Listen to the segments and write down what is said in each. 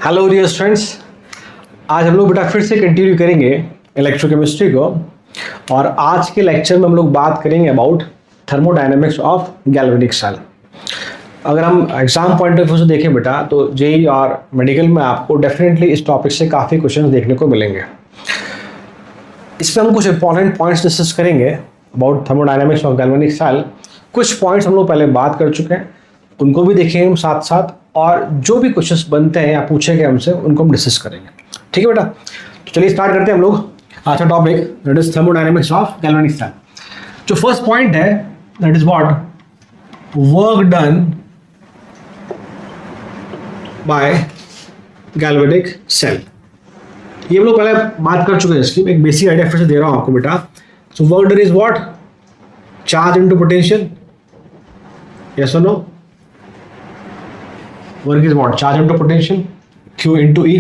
Hello dear students, आज हम लोग बेटा फिर से कंटिन्यू करेंगे इलेक्ट्रोकेमिस्ट्री को। और आज के लेक्चर में हम लोग बात करेंगे about thermodynamics of galvanic cell. अगर हम एग्जाम पॉइंट ऑफ व्यू से देखें बेटा तो जेई और मेडिकल में आपको डेफिनेटली इस टॉपिक से काफ़ी क्वेश्चन देखने को मिलेंगे। इसमें हम कुछ इंपॉर्टेंट पॉइंट्स डिस्कस करेंगे about thermodynamics of galvanic cell. कुछ पॉइंट्स हम लोग पहले बात कर चुके हैं, उनको भी देखेंगे हम साथ साथ, और जो भी क्वेश्चंस बनते हैं या पूछेंगे हमसे उनको हम डिस्कस करेंगे। ठीक है बेटा, तो चलिए स्टार्ट करते हैं हम लोग आज का topic, that is thermodynamics of galvanic cell. जो फर्स्ट पॉइंट है that is what, work done by galvanic cell. ये हम लोग पहले बात कर चुके हैं, इसकी एक बेसिक आइडिया फिर से दे रहा हूं आपको बेटा। So work done is what, charge into potential, yes और no? Work is what, charge into potential, Q into E।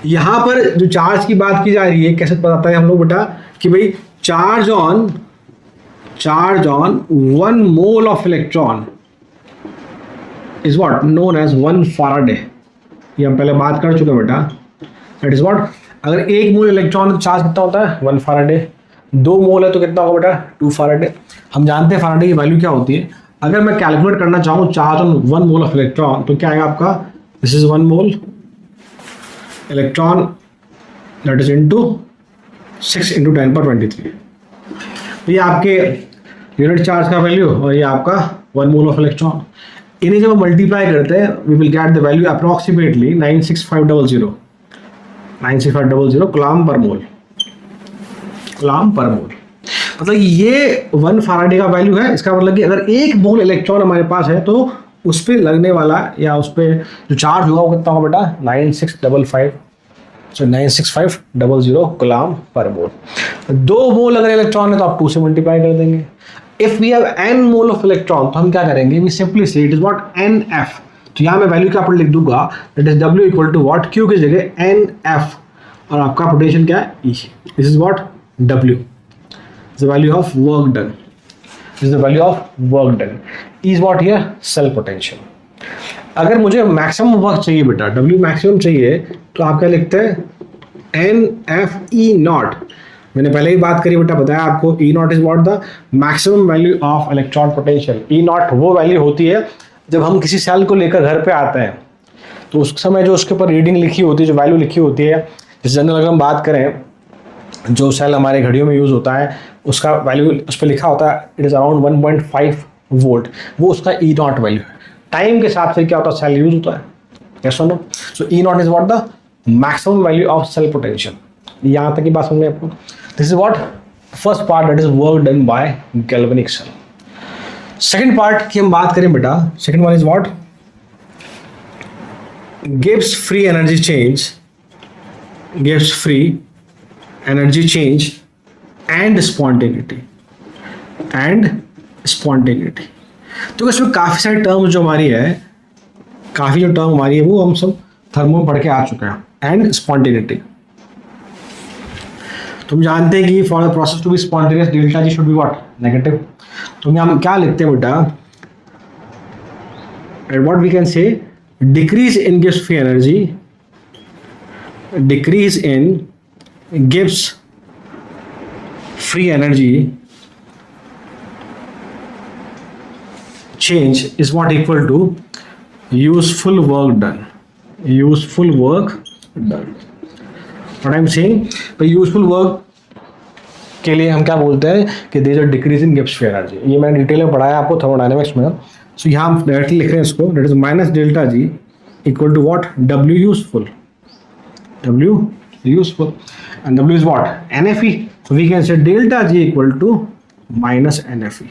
यहां पर जो चार्ज की बात की जा रही है, कैसे बताते हैं हम लोग बेटा कि भाई charge on 1 mole of electron is what known as 1 Faraday. ये हम पहले बात कर चुके हैं बेटा। दैट इज व्हाट, अगर 1 मोल इलेक्ट्रॉन चार्ज कितना होता है 1 फैराडे, 2 मोल है तो कितना होगा बेटा 2 फैराडे। हम जानते हैं फैराडे की वैल्यू क्या होती है। अगर मैं कैलकुलेट करना चाहूँ charge on 1 mole of electron तो क्या आएगा आपका, this is 1 mole electron that is into 6 × 10⁻23। ये आपके यूनिट चार्ज का वैल्यू और ये आपका 1 मोल ऑफ इलेक्ट्रॉन। इन्हें जब हम मल्टीप्लाई करते हैं we will get the value approximately 96500 coulomb per mole. मतलब ये 1 फैराडे का वैल्यू है। इसका मतलब कि अगर 1 मोल इलेक्ट्रॉन हमारे पास है तो उस पर लगने वाला या उस पर जो चार्ज होगा वो कितना होगा बेटा 96500 कूलम्ब पर मोल। 2 मोल अगर इलेक्ट्रॉन है तो आप 2 से मल्टीप्लाई कर देंगे। If we have n mole of electron तो हम क्या करेंगे, we simply say it is what NF। तो यहाँ मैं वैल्यू क्या पर लिख दूंगा, that is W equal to what, Q की जगह NF और आपका पोटेंशियल क्या है E। This is what W, the value of work done. This is the value of work done. E is what here? Cell potential. अगर मुझे maximum work चाहिए बेटा, W मैक्सिमम चाहिए, तो आप क्या लिखते हैं NFE0। मैंने पहले ही बात करी बेटा, बताया आपको E0 is what the maximum value of electron potential. E0 वो वैल्यू होती है जब हम किसी सेल को लेकर घर पे आते हैं तो उस समय जो उसके ऊपर रीडिंग लिखी होती है, जो वैल्यू लिखी होती है, जैसे जनरल अगर हम बात करें जो सेल हमारे घड़ियों में यूज़ होता है उसका वैल्यू उस पर लिखा होता है इट इज़ अराउंड 1.5 वोल्ट, वो उसका E0 वैल्यू है। टाइम के हिसाब से क्या होता है सेल यूज होता है, यस और no? So E0 is what the maximum value of cell potential. यहाँ तक की बात समझ आपको। This is what first part, that is work done by galvanic cell. Second part की हम बात करें बेटा, second one is what, gives free energy change, gives free energy change and spontaneity तो इसमें काफ़ी सारी टर्म जो हमारी है, काफ़ी जो टर्म हमारी है वो हम सब थर्मो पढ़ के आ चुके हैं। एंड स्पॉन्टेनिटी तुम जानते हैं कि for the process to be spontaneous delta G should be what negative. तो हम क्या लिखते हैं बेटा, what we can say, decrease in गिव्स free energy, decrease in gives free energy change is what equal to useful work done. What I'm saying, but useful work के लिए हम क्या बोलते हैं कि there is a decrease in gives free energy। ये मैंने डिटेल में पढ़ाया आपको थर्मोडायनेमिक्स में। सो यहाँ हम डायरेक्टली लिख रहे हैं इसको, that is minus delta G equal to what, W useful and W is what NFE। so we can say delta G equal to minus NFE।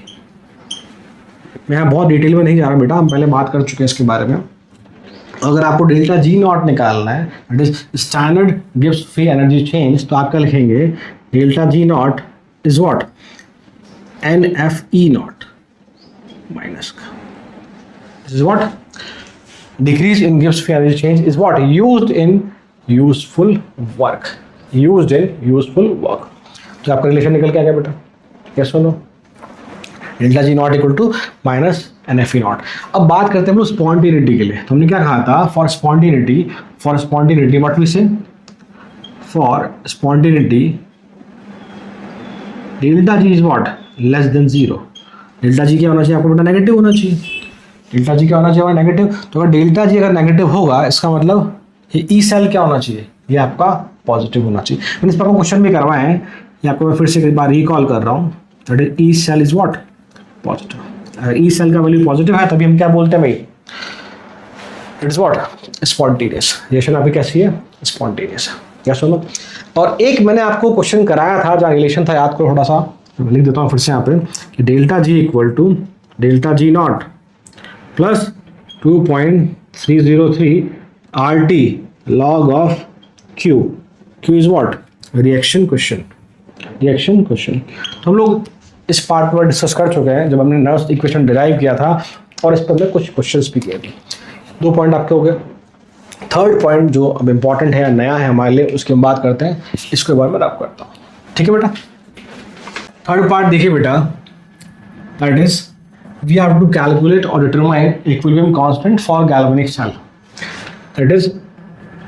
मैं यहाँ बहुत डिटेल में नहीं जा रहा बेटा, हम पहले बात कर चुके हैं इसके बारे में। अगर आपको डेल्टा G0 निकालना है, दैट इज स्टैंडर्ड गिव्स फ्री एनर्जी चेंज, तो आप क्या लिखेंगे, delta G0 is what NFE0 minus का, this is what decrease in गिव्स free energy change is what used in useful work. तो आपका रिलेशन निकल के आ गया बेटा, यस और no? Delta G0 equal to minus NFE naught. अब बात करते हैं हम लोग स्पॉन्टेनिटी के लिए। तो हमने क्या कहा था, फॉर स्पॉन्टेनिटी व्हाट वी से, for spontaneity delta G is what, less than zero. Delta G क्या होना चाहिए आपको बेटा, नेगेटिव होना चाहिए। डेल्टा जी क्या होना चाहिए, नेगेटिव। तो अगर डेल्टा जी अगर नेगेटिव होगा, इसका मतलब ये ई सेल क्या होना चाहिए, ये आपका पॉजिटिव होना चाहिए। मैंने इस पर आपको क्वेश्चन भी करवाए हैं, ये आपको मैं फिर से एक बार रिकॉल कर रहा हूँ। That is E cell is what, positive. अगर ई सेल का वैल्यू पॉजिटिव है तभी हम क्या बोलते हैं भाई, it is what, spontaneous. Reaction आपकी कैसी है, स्पॉन्टेनियस। क्या सुनो। और एक मैंने आपको क्वेश्चन कराया था जहाँ रिलेशन था, याद करो थोड़ा सा, लिख देता हूँ फिर से यहाँ पे कि delta G equal to delta G not plus 2.303 RT log of Q। Q is what, reaction quotient, reaction quotient. तो हम लोग इस पार्ट पर डिस्कस कर चुके हैं जब हमने नर्स इक्वेशन डिराइव किया था, और इस पर हमने कुछ क्वेश्चंस भी किए थे। 2 पॉइंट आपके हो गए। थर्ड पॉइंट जो अब इम्पॉर्टेंट है या नया है हमारे लिए, उसकी हम बात करते हैं, इसके बारे में आप करता हूँ। ठीक है बेटा। थर्ड पार्ट देखिए बेटा, that is we have to calculate और determine equilibrium constant for galvanic cell. That is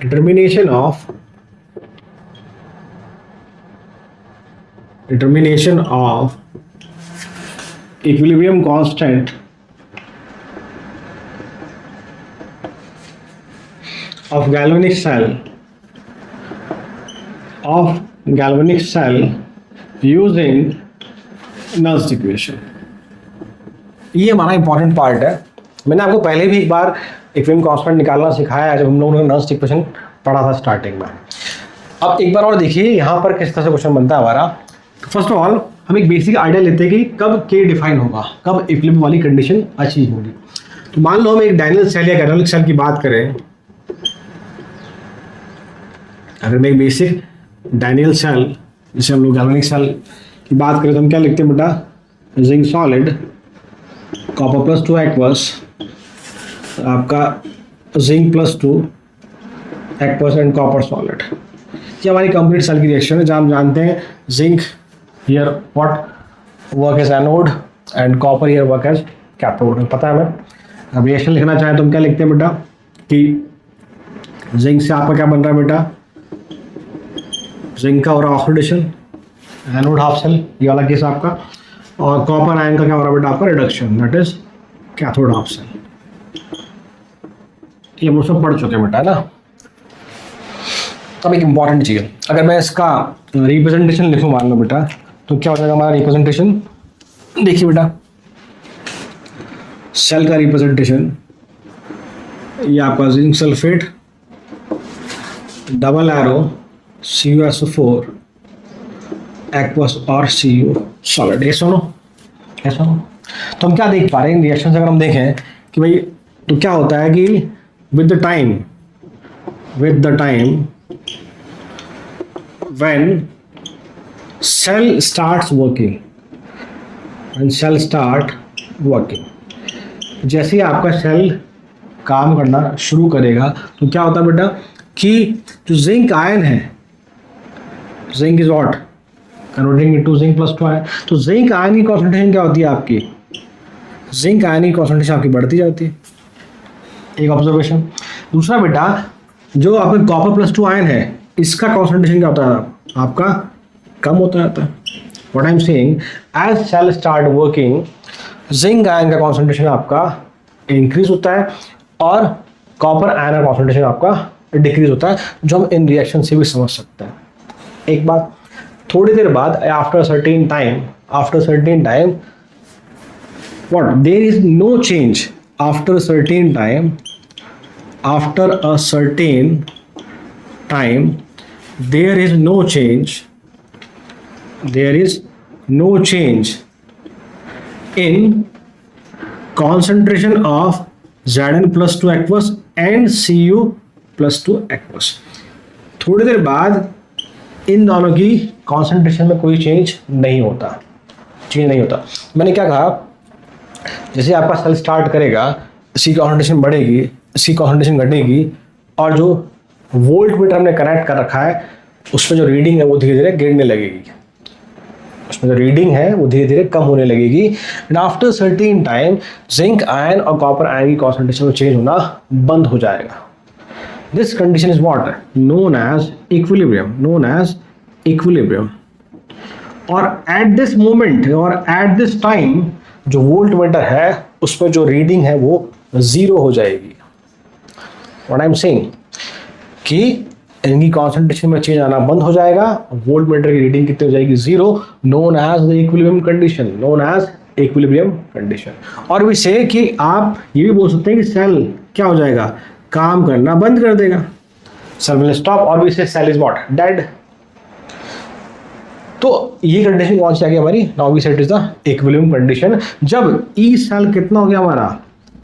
determination of equilibrium constant of galvanic cell using Nernst equation। ये हमारा इंपॉर्टेंट पार्ट है। मैंने आपको पहले भी एक बार इक्विलिब्रियम कांस्टेंट निकालना सिखाया है जब हम लोगों ने नर्स्ट इक्वेशन पढ़ा था स्टार्टिंग में। अब एक बार और देखिए यहाँ पर किस तरह से क्वेश्चन बनता है हमारा। फर्स्ट ऑफ ऑल हम एक बेसिक आइडिया लेते हैं कि कब के डिफाइन होगा, कब इक्विलिब्रियम वाली कंडीशन अचीव होगी। तो मान लो हम एक डायनल सेल या कैनोनिक सेल की बात करें, अगर मैं एक बेसिक डायनल सेल जिसे हम लोग गैल्वेनिक सेल की बात करें तो हम क्या लिखते हैं बेटा, zinc solid, copper plus 2 aqueous, आपका zinc plus 2 aqueous and copper solid. ये हमारी कंप्लीट सेल की रिएक्शन है जहाँ हम जानते हैं zinc here what work as anode and copper here work as cathode. पता है हमें। अब रिएक्शन लिखना चाहें तो हम क्या लिखते हैं बेटा कि जिंक से आपका क्या बन रहा है बेटा, जिंक का हो रहा है ऑक्सीडेशन, एनोड हाफ सेल ये वाला केस आपका, और कॉपर आयन का क्या हो रहा है बेटा आपका, reduction, that is cathode half cell. ये हम सब पढ़ चुके हैं बेटा, है ना। अब एक इंपॉर्टेंट चीज़, अगर मैं इसका रिप्रेजेंटेशन लिखूँ मान लो बेटा, तो क्या हो जाएगा हमारा रिप्रेजेंटेशन। देखिए बेटा, सेल का रिप्रेजेंटेशन ये आपका zinc sulphate double arrow CuSO4 aqueous और Cu सॉलिड। ये सुनो, ये सुनो। तो हम क्या देख पा रहे हैं इन रिएक्शन से, अगर हम देखें कि भाई तो क्या होता है कि with the time when cell starts working, जैसे ही आपका सेल काम करना शुरू करेगा तो क्या होता है बेटा कि जो जिंक आयन है, zinc is what converting into zinc plus 2 ion. तो जिंक आयन की कॉन्सेंट्रेशन क्या होती है आपकी, जिंक आयन की कॉन्सेंट्रेशन आपकी बढ़ती जाती है। एक ऑब्जर्वेशन। दूसरा बेटा, जो आपके कॉपर प्लस 2 आयन है इसका कॉन्सेंट्रेशन क्या होता है आपका, कम होता जाता है। What I am saying, as cell start working zinc ion का कॉन्सेंट्रेशन आपका इंक्रीज होता है और कॉपर आयन का कॉन्सेंट्रेशन आपका डिक्रीज होता है, जो हम इन रिएक्शन से भी समझ सकते हैं। एक बात, थोड़ी देर बाद after certain time what there is no change after certain time there is no change in concentration of Zn plus 2 aqueous and Cu plus 2 aqueous। थोड़ी देर बाद इन दोनों की कॉन्सेंट्रेशन में कोई चेंज नहीं होता। मैंने क्या कहा, जैसे आपका सेल स्टार्ट करेगा इसकी कॉन्सेंट्रेशन बढ़ेगी, इसकी कॉन्सेंट्रेशन घटेगी, और जो वोल्ट मीटर हमने कनेक्ट कर रखा है उसमें जो रीडिंग है वो धीरे धीरे गिरने लगेगी। जो रीडिंग है वो धीरे धीरे कम होने लगेगी and after certain time zinc ion और कॉपर आयन की कॉन्सेंट्रेशन में चेंज होना बंद हो जाएगा. This condition is what known as equilibrium. और एट दिस मोमेंट और एट दिस टाइम जो वोल्ट मीटर है उस पर जो रीडिंग है वो 0 हो जाएगी. व्हाट आई एम सेइंग कि इनकी कॉन्सेंट्रेशन में चेंज आना बंद हो जाएगा, वोल्ट मीटर की रीडिंग कितनी हो जाएगी 0, known as the equilibrium condition. और भी से कि आप ये भी बोल सकते हैं कि सेल क्या हो जाएगा, काम करना बंद कर देगा, सेल विल स्टॉप. और भी से सेल इज व्हाट डेड. तो ये कंडीशन कौन सी आ गई हमारी, now we set is the equilibrium condition. जब ई सेल कितना हो गया हमारा,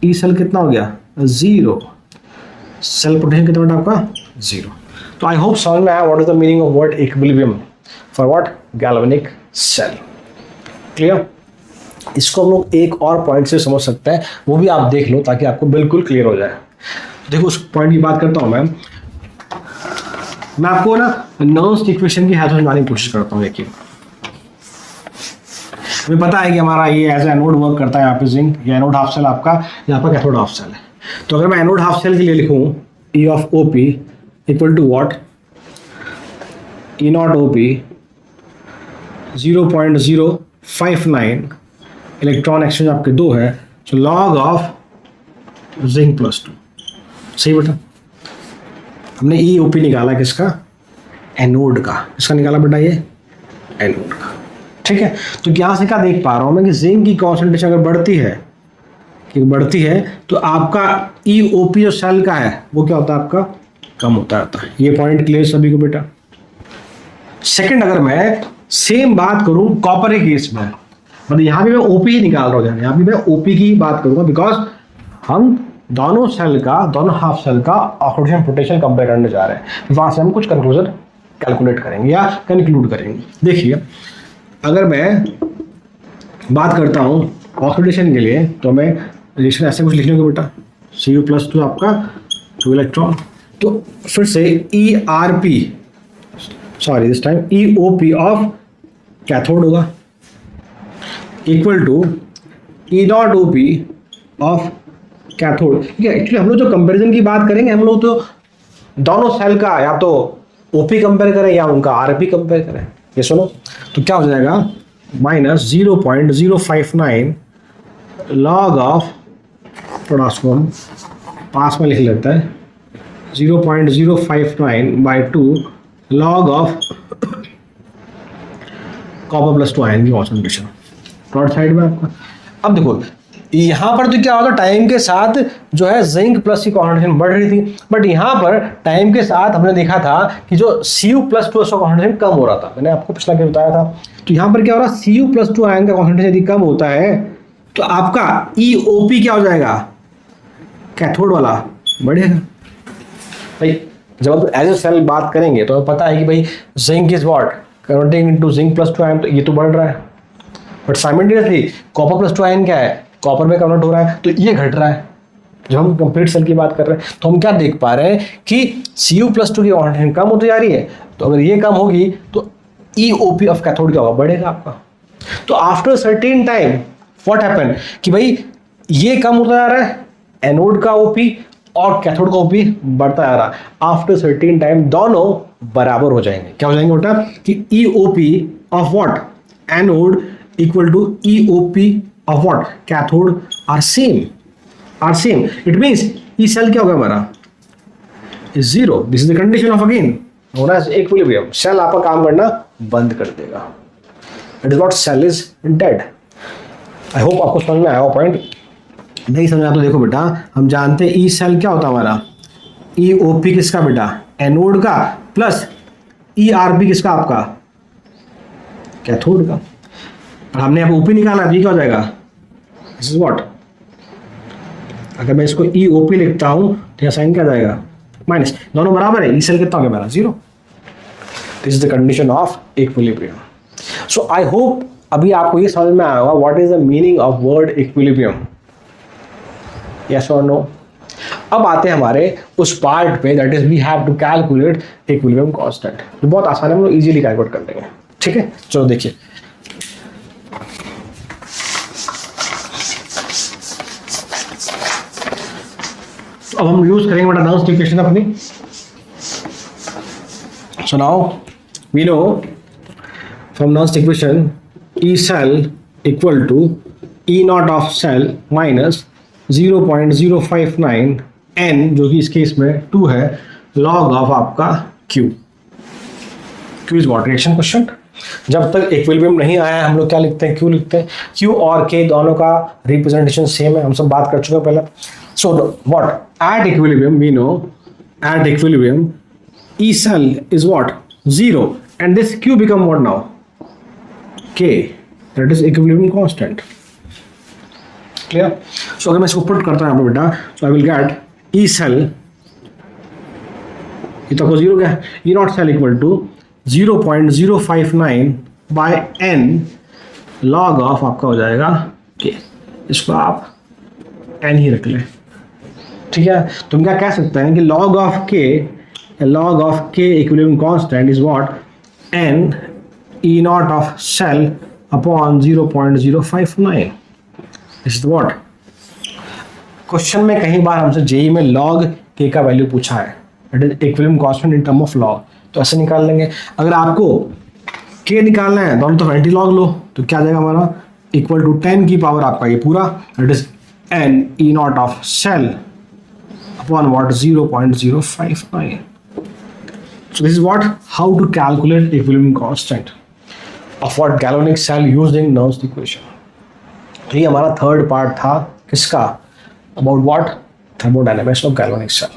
ई सेल कितना हो गया 0, सेल पोटेंशियल कितना बेटा आपका 0. तो आई होप समझ में आया what is the meaning of word equilibrium for what galvanic cell. Clear. इसको हम लोग एक और पॉइंट से समझ सकते हैं, वो भी आप देख लो ताकि आपको बिल्कुल क्लियर हो जाए. देखो उस पॉइंट की बात करता हूं मैं आपको ना नर्व्स इक्वेशन की हेल्प से समझाने की कोशिश करता हूं. देखिए हमें पता है कि हमारा ये एज एनोड वर्क करता है यहाँ पे जिंक, ये एनोड हाफ सेल आपका, यहाँ पर कैथोड हाफ सेल है. तो अगर मैं एनोड हाफ सेल के लिए लिखूं E of OP equal to what E not OP 0.059 electron exchange आपके 2 है, तो लॉग ऑफ जिंक प्लस 2. सही बेटा. हमने EOP निकाला किसका, एनोड का. इसका निकाला बेटा ये एनोड का. ठीक है. तो यहाँ से क्या देख पा रहा हूँ मैं कि जिंक की कॉन्सेंट्रेशन अगर बढ़ती है तो आपका EOP जो सेल का है वो क्या होता है आपका कम होता रहता है. ये पॉइंट क्लियर सभी को बेटा. सेकंड अगर मैं सेम बात करूं कॉपर के केस में, मतलब यहाँ भी मैं OP ही निकाल रहा हूँ, यहाँ भी मैं OP की बात करूंगा बिकॉज हम दोनों हाफ सेल का ऑक्सीडेशन पोटेंशियल कंपेयर करने जा रहे हैं. वहां से हम कुछ कंक्लूजन कैलकुलेट करेंगे या कंक्लूड करेंगे. देखिए अगर मैं बात करता हूं ऑक्सीडेशन के लिए तो मैं रिएक्शन ऐसे कुछ लिख लूँगा बेटा, Cu+2 आपका 2 इलेक्ट्रॉन. तो फिर से this time EOP of cathode होगा equal to E not OP of cathode. ठीक है. एक्चुअली हम लोग जो कंपैरिजन की बात करेंगे हम लोग तो दोनों सेल का या तो OP कंपेयर करें या उनका RP कंपेयर करें. ये सुनो तो क्या हो जाएगा -0.059 लॉग ऑफ, थोड़ा उसको हम पास में लिख लेता है, 0.059/2 लॉग ऑफ कॉपर +2 आयन की कॉन्सेंट्रेशन डॉट साइड में आपका. अब देखो यहाँ पर तो क्या होता है टाइम के साथ जो है जिंक प्लस की कॉन्सेंट्रेशन बढ़ रही थी, बट यहाँ पर टाइम के साथ हमने देखा था कि जो Cu+2 का कॉन्सेंट्रेशन कम हो रहा था. मैंने आपको पिछला क्या बताया था. तो यहाँ पर क्या हो रहा है Cu+2 आयन का कॉन्सेंट्रेशन यदि कम होता है तो आपका EOP क्या हो जाएगा, कैथोड वाला बढ़ेगा. भाई जब आप एज ए सेल बात करेंगे तो हमें पता है कि भाई zinc is what converting into Zinc+2 ion, तो ये तो बढ़ रहा है. बट साइमल्टेनियसली कॉपर+2 आयन क्या है, कॉपर में कन्वर्ट हो रहा है, तो ये घट रहा है. जब हम कंप्लीट सेल की बात कर रहे हैं तो हम क्या देख पा रहे हैं कि Cu+2 की कॉन्सेंट्रेशन कम होती जा रही है. तो अगर ये कम होगी तो EOP ऑफ कैथोड क्या होगा, बढ़ेगा आपका. तो after certain time what happen कि भाई ये कम होता जा रहा है, एनोड का OP और कैथोड का OP बढ़ता जा रहा है. आफ्टर सर्टेन टाइम दोनों बराबर हो जाएंगे. क्या हो जाएंगे बेटा कि EOP of what anode equal to EOP of what cathode are same. It means E cell क्या होगा हमारा is 0. This is the condition of again known as equilibrium. Cell आपका काम करना बंद कर देगा. It is what cell is dead. I hope आपको समझ में आया वो पॉइंट. नहीं समझा तो देखो बेटा हम जानते हैं ई सेल क्या होता है हमारा, EOP किसका बेटा एनोड का प्लस ERP किसका आपका कैथोड का. और हमने यहाँ OP निकाला तो ये क्या हो जाएगा, दिस इज व्हाट. अगर मैं इसको EOP लिखता हूँ तो यहाँ साइन क्या जाएगा माइनस, दोनों बराबर है. ई सेल कितना हो गया मेरा 0. This is the condition of equilibrium. So I hope अभी आपको ये समझ में आया होगा what is the meaning of word equilibrium. Yes और नो. अब आते हैं हमारे उस पार्ट पे that is we have to calculate equilibrium constant. बहुत आसान है, हम लोग इजीली कैलकुलेट कर लेंगे. ठीक है चलो देखिए अब हम यूज करेंगे बेटा नॉन्स इक्वेशन अपनी। So now we know from नॉन्स equation E cell equal to E not of cell minus 0.059 n, जो कि इस केस में 2 है, लॉग ऑफ आपका q। q is what? Reaction question. जब तक इक्विलिब्रियम नहीं आया हम लोग क्या लिखते हैं? q लिखते हैं। q और k दोनों का रिप्रेजेंटेशन सेम है, हम सब बात कर चुके हैं पहले। So what? At equilibrium we know, at equilibrium E cell is what? 0, and this q become what now? K, that is equilibrium constant. Clear? So अगर मैं इसको पुट करता हूँ यहाँ पे बेटा, so I will get E cell, ये तो आपको 0 क्या है? E naught cell equal to 0.059 by n log of आपका हो जाएगा K। इसको आप n ही रख लें, ठीक है? तुम क्या कह सकते हैं कि log of K, log of K equilibrium constant is what? N E naught of cell upon 0.059. This is what? Question में कई बार हमसे जेई में log K का वैल्यू पूछा है, it is equilibrium constant in term of log, तो ऐसे निकाल लेंगे। अगर आपको K निकालना है दोनों तो एंटी लॉग लो, तो क्या आ जाएगा हमारा? इक्वल टू 10 की पावर आपका ये पूरा, it is N E naught of cell upon what? 0.059. So this is what? How to calculate equilibrium constant of what? Galvanic cell using Nernst equation. तो ये हमारा थर्ड पार्ट था किसका? About what? Thermodynamics of galvanic cell.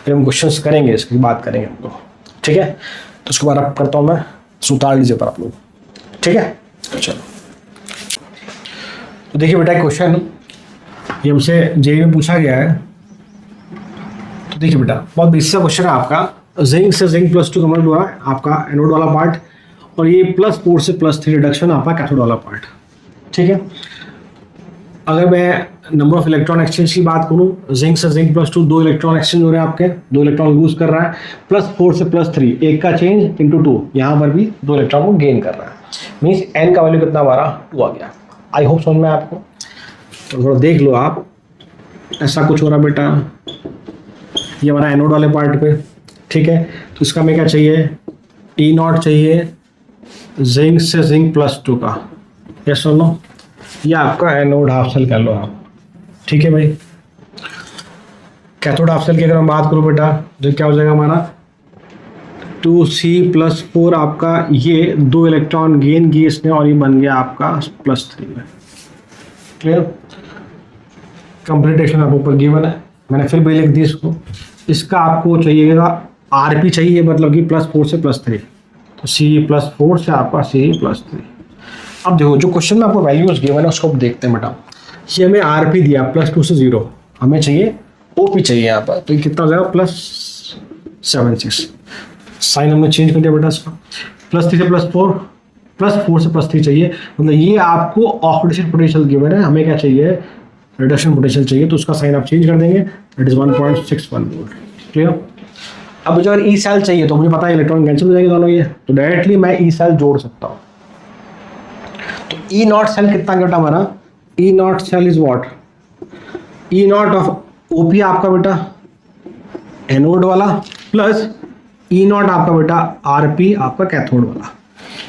फिर हम questions करेंगे, इसकी बात करेंगे हम लोग, ठीक है? तो उसके बाद अब करता हूँ मैं, उतार लीजिए पर आप लोग, ठीक है? चलो, तो देखिए बेटा क्वेश्चन ये हमसे जेईई में पूछा गया है। तो देखिए बेटा बहुत बेसिक क्वेश्चन है आपका, जिंक से जिंक प्लस 2 कन्वर्ट हुआ है आपका एनोड वाला पार्ट, और ये +4 से +3 रिडक्शन आपका कैथोड वाला पार्ट, ठीक है? अगर मैं नंबर ऑफ इलेक्ट्रॉन एक्सचेंज की बात करूं, जिंक से जिंक +2 2 इलेक्ट्रॉन एक्सचेंज हो रहे हैं आपके, 2 इलेक्ट्रॉन लूज कर रहा है, +4 से +3 एक का चेंज इंटू 2, यहाँ पर भी 2 इलेक्ट्रॉन को गेन कर रहा है, मीन्स n का वैल्यू कितना हमारा 2 आ गया। आई होप समझ में आपको, तो थोड़ा देख लो आप, ऐसा कुछ हो रहा बेटा, ये हमारा एनोड वाले पार्ट पे, ठीक है? तो इसका हमें क्या चाहिए? E नॉट चाहिए जिंक से जिंक +2 का, यस और नो? ये आपका एनोड हाफ सेल कर लो आप, ठीक है भाई? कैथोड हाफ सेल की अगर हम बात करूँ बेटा, तो क्या हो जाएगा हमारा 2C+4 आपका, ये 2 इलेक्ट्रॉन गेन किए इसने और ये बन गया आपका +3 में। क्लियर? कंप्लीटेशन आपको ऊपर गिवन है, मैंने फिर भी लिख दी इसको। इसका आपको चाहिएगा RP चाहिए, मतलब कि +4 से +3, तो C+4 से आपका C+3। अब देखो जो क्वेश्चन में आपको वैल्यूज गिवन है उसको अब देखते हैं बेटा। ये हमें RP दिया +2 से 0, हमें चाहिए OP चाहिए यहाँ पर, तो ये कितना हो जाएगा? +76। साइन हमने चेंज कर दिया बेटा इसका, +3 से +4, +4 से +3 चाहिए, मतलब ये आपको ऑक्सीडेशन पोटेंशियल गिवन है, हमें क्या चाहिए? रिडक्शन पोटेंशियल चाहिए, तो उसका साइन आप चेंज कर देंगे, इट इज 1.61 वोल्ट। क्लियर? अब मुझे अगर ई सेल चाहिए तो मुझे पता है इलेक्ट्रॉन कैंसिल हो जाएंगे दोनों ये, तो डायरेक्टली मैं ई सेल जोड़ सकता हूँ। तो ई नॉट सेल कितना बेटा हमारा? E not cell is what? E not of OP आपका बेटा एनोड वाला, प्लस ई नॉट आपका बेटा आरपी आपका कैथोड वाला।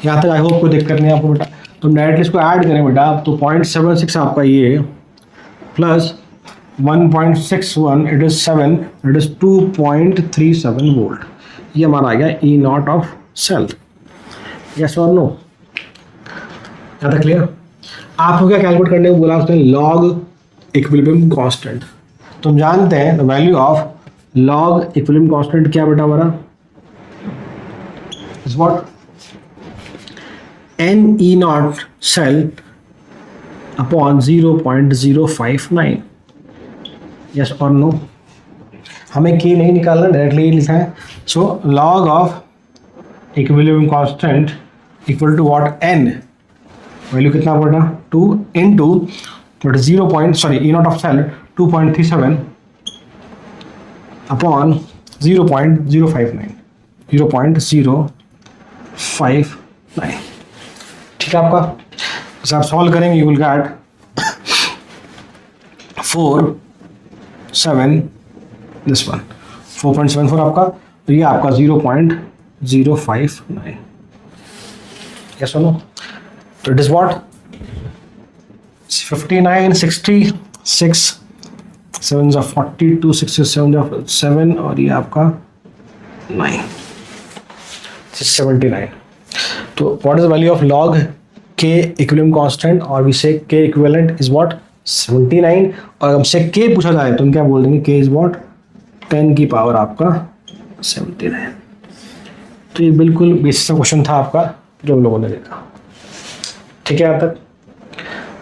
यहाँ तक आई होप कोई दिक्कत नहीं है आपको बेटा। तो हम डायरेक्टली इसको ऐड करें बेटा, तो 0.76 आपका ये plus 1.61, it is 7, it is 2.37 volt. ये हमारा आ गया ई नॉट ऑफ सेल। यस और नो? ज़्यादा क्लियर? आपको क्या कैलकुलेट करने को बोला उसने? Log equilibrium constant. तुम जानते हैं the value of log equilibrium constant क्या बेटा हमारा? Is what? n E naught cell upon 0.059। Yes और नो? हमें k नहीं निकालना, डायरेक्टली लिखा है। So log of equilibrium constant equal to what? n value कितना पड़ा? 2 into E not of cell 2.37 upon 0.059 ठीक है आपका। जब आप सॉल्व करेंगे you will get 4, 7, this one 4.74 आपका, तो ये आपका 0.059। यस और नो? तो इट इज व्हाट 59, 66, 7 जा 42, 67 जा 7 और ये आपका 9, 679। तो what is the value of log k equilibrium constant, और वी से k इक्विवेलेंट इज व्हाट 79। और हमसे k पूछा जाए तो हम क्या बोल देंगे, k इज व्हाट 10 की पावर आपका 79। तो ये बिल्कुल बेसिक सा क्वेश्चन था आपका जो हम लोगों ने देखा। ठीक है, यहाँ तक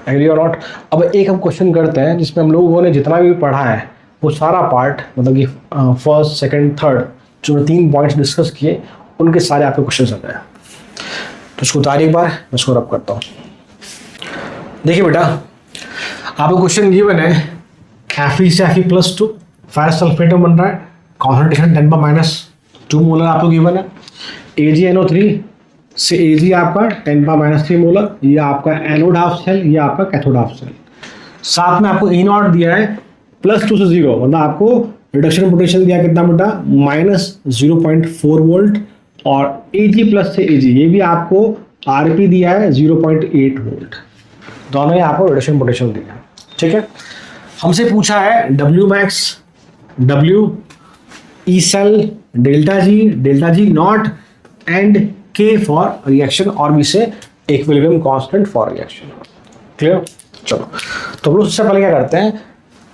एग्री और नॉट? अब एक हम क्वेश्चन करते हैं जिसमें हम लोगों ने जितना भी पढ़ा है वो सारा पार्ट, मतलब कि फर्स्ट सेकंड थर्ड जो 3 पॉइंट्स डिस्कस किए उनके सारे आपके क्वेश्चन आ गए। तो इसको उतारिए एक बार, मैं इसको रब करता हूँ। देखिए बेटा, आपको क्वेश्चन गिवन है Fe से Fe+2 फेरस सल्फेट में बन रहा है, कॉन्सेंट्रेशन 10⁻² मोलर आपको गिवन है। AgNO3 से Ag आपका 10⁻³ मोलर, ये आपका एनोड हाफ सेल, ये आपका कैथोड हाफ सेल। साथ में आपको E0 दिया है +2 से 0, मतलब आपको रिडक्शन पोटेंशियल दिया कितना बेटा -0.4 वोल्ट, और Ag+ से Ag ये भी आपको Rp दिया है 0.8 वोल्ट, दोनों ही आपको रिडक्शन पोटेंशियल दिया है। ठीक है, हमसे पूछा है Wmax, W, E cell, ΔG not and K for reaction, और भी से equilibrium constant for reaction. Clear? चलो, तो हम लोग सबसे पहले क्या करते हैं,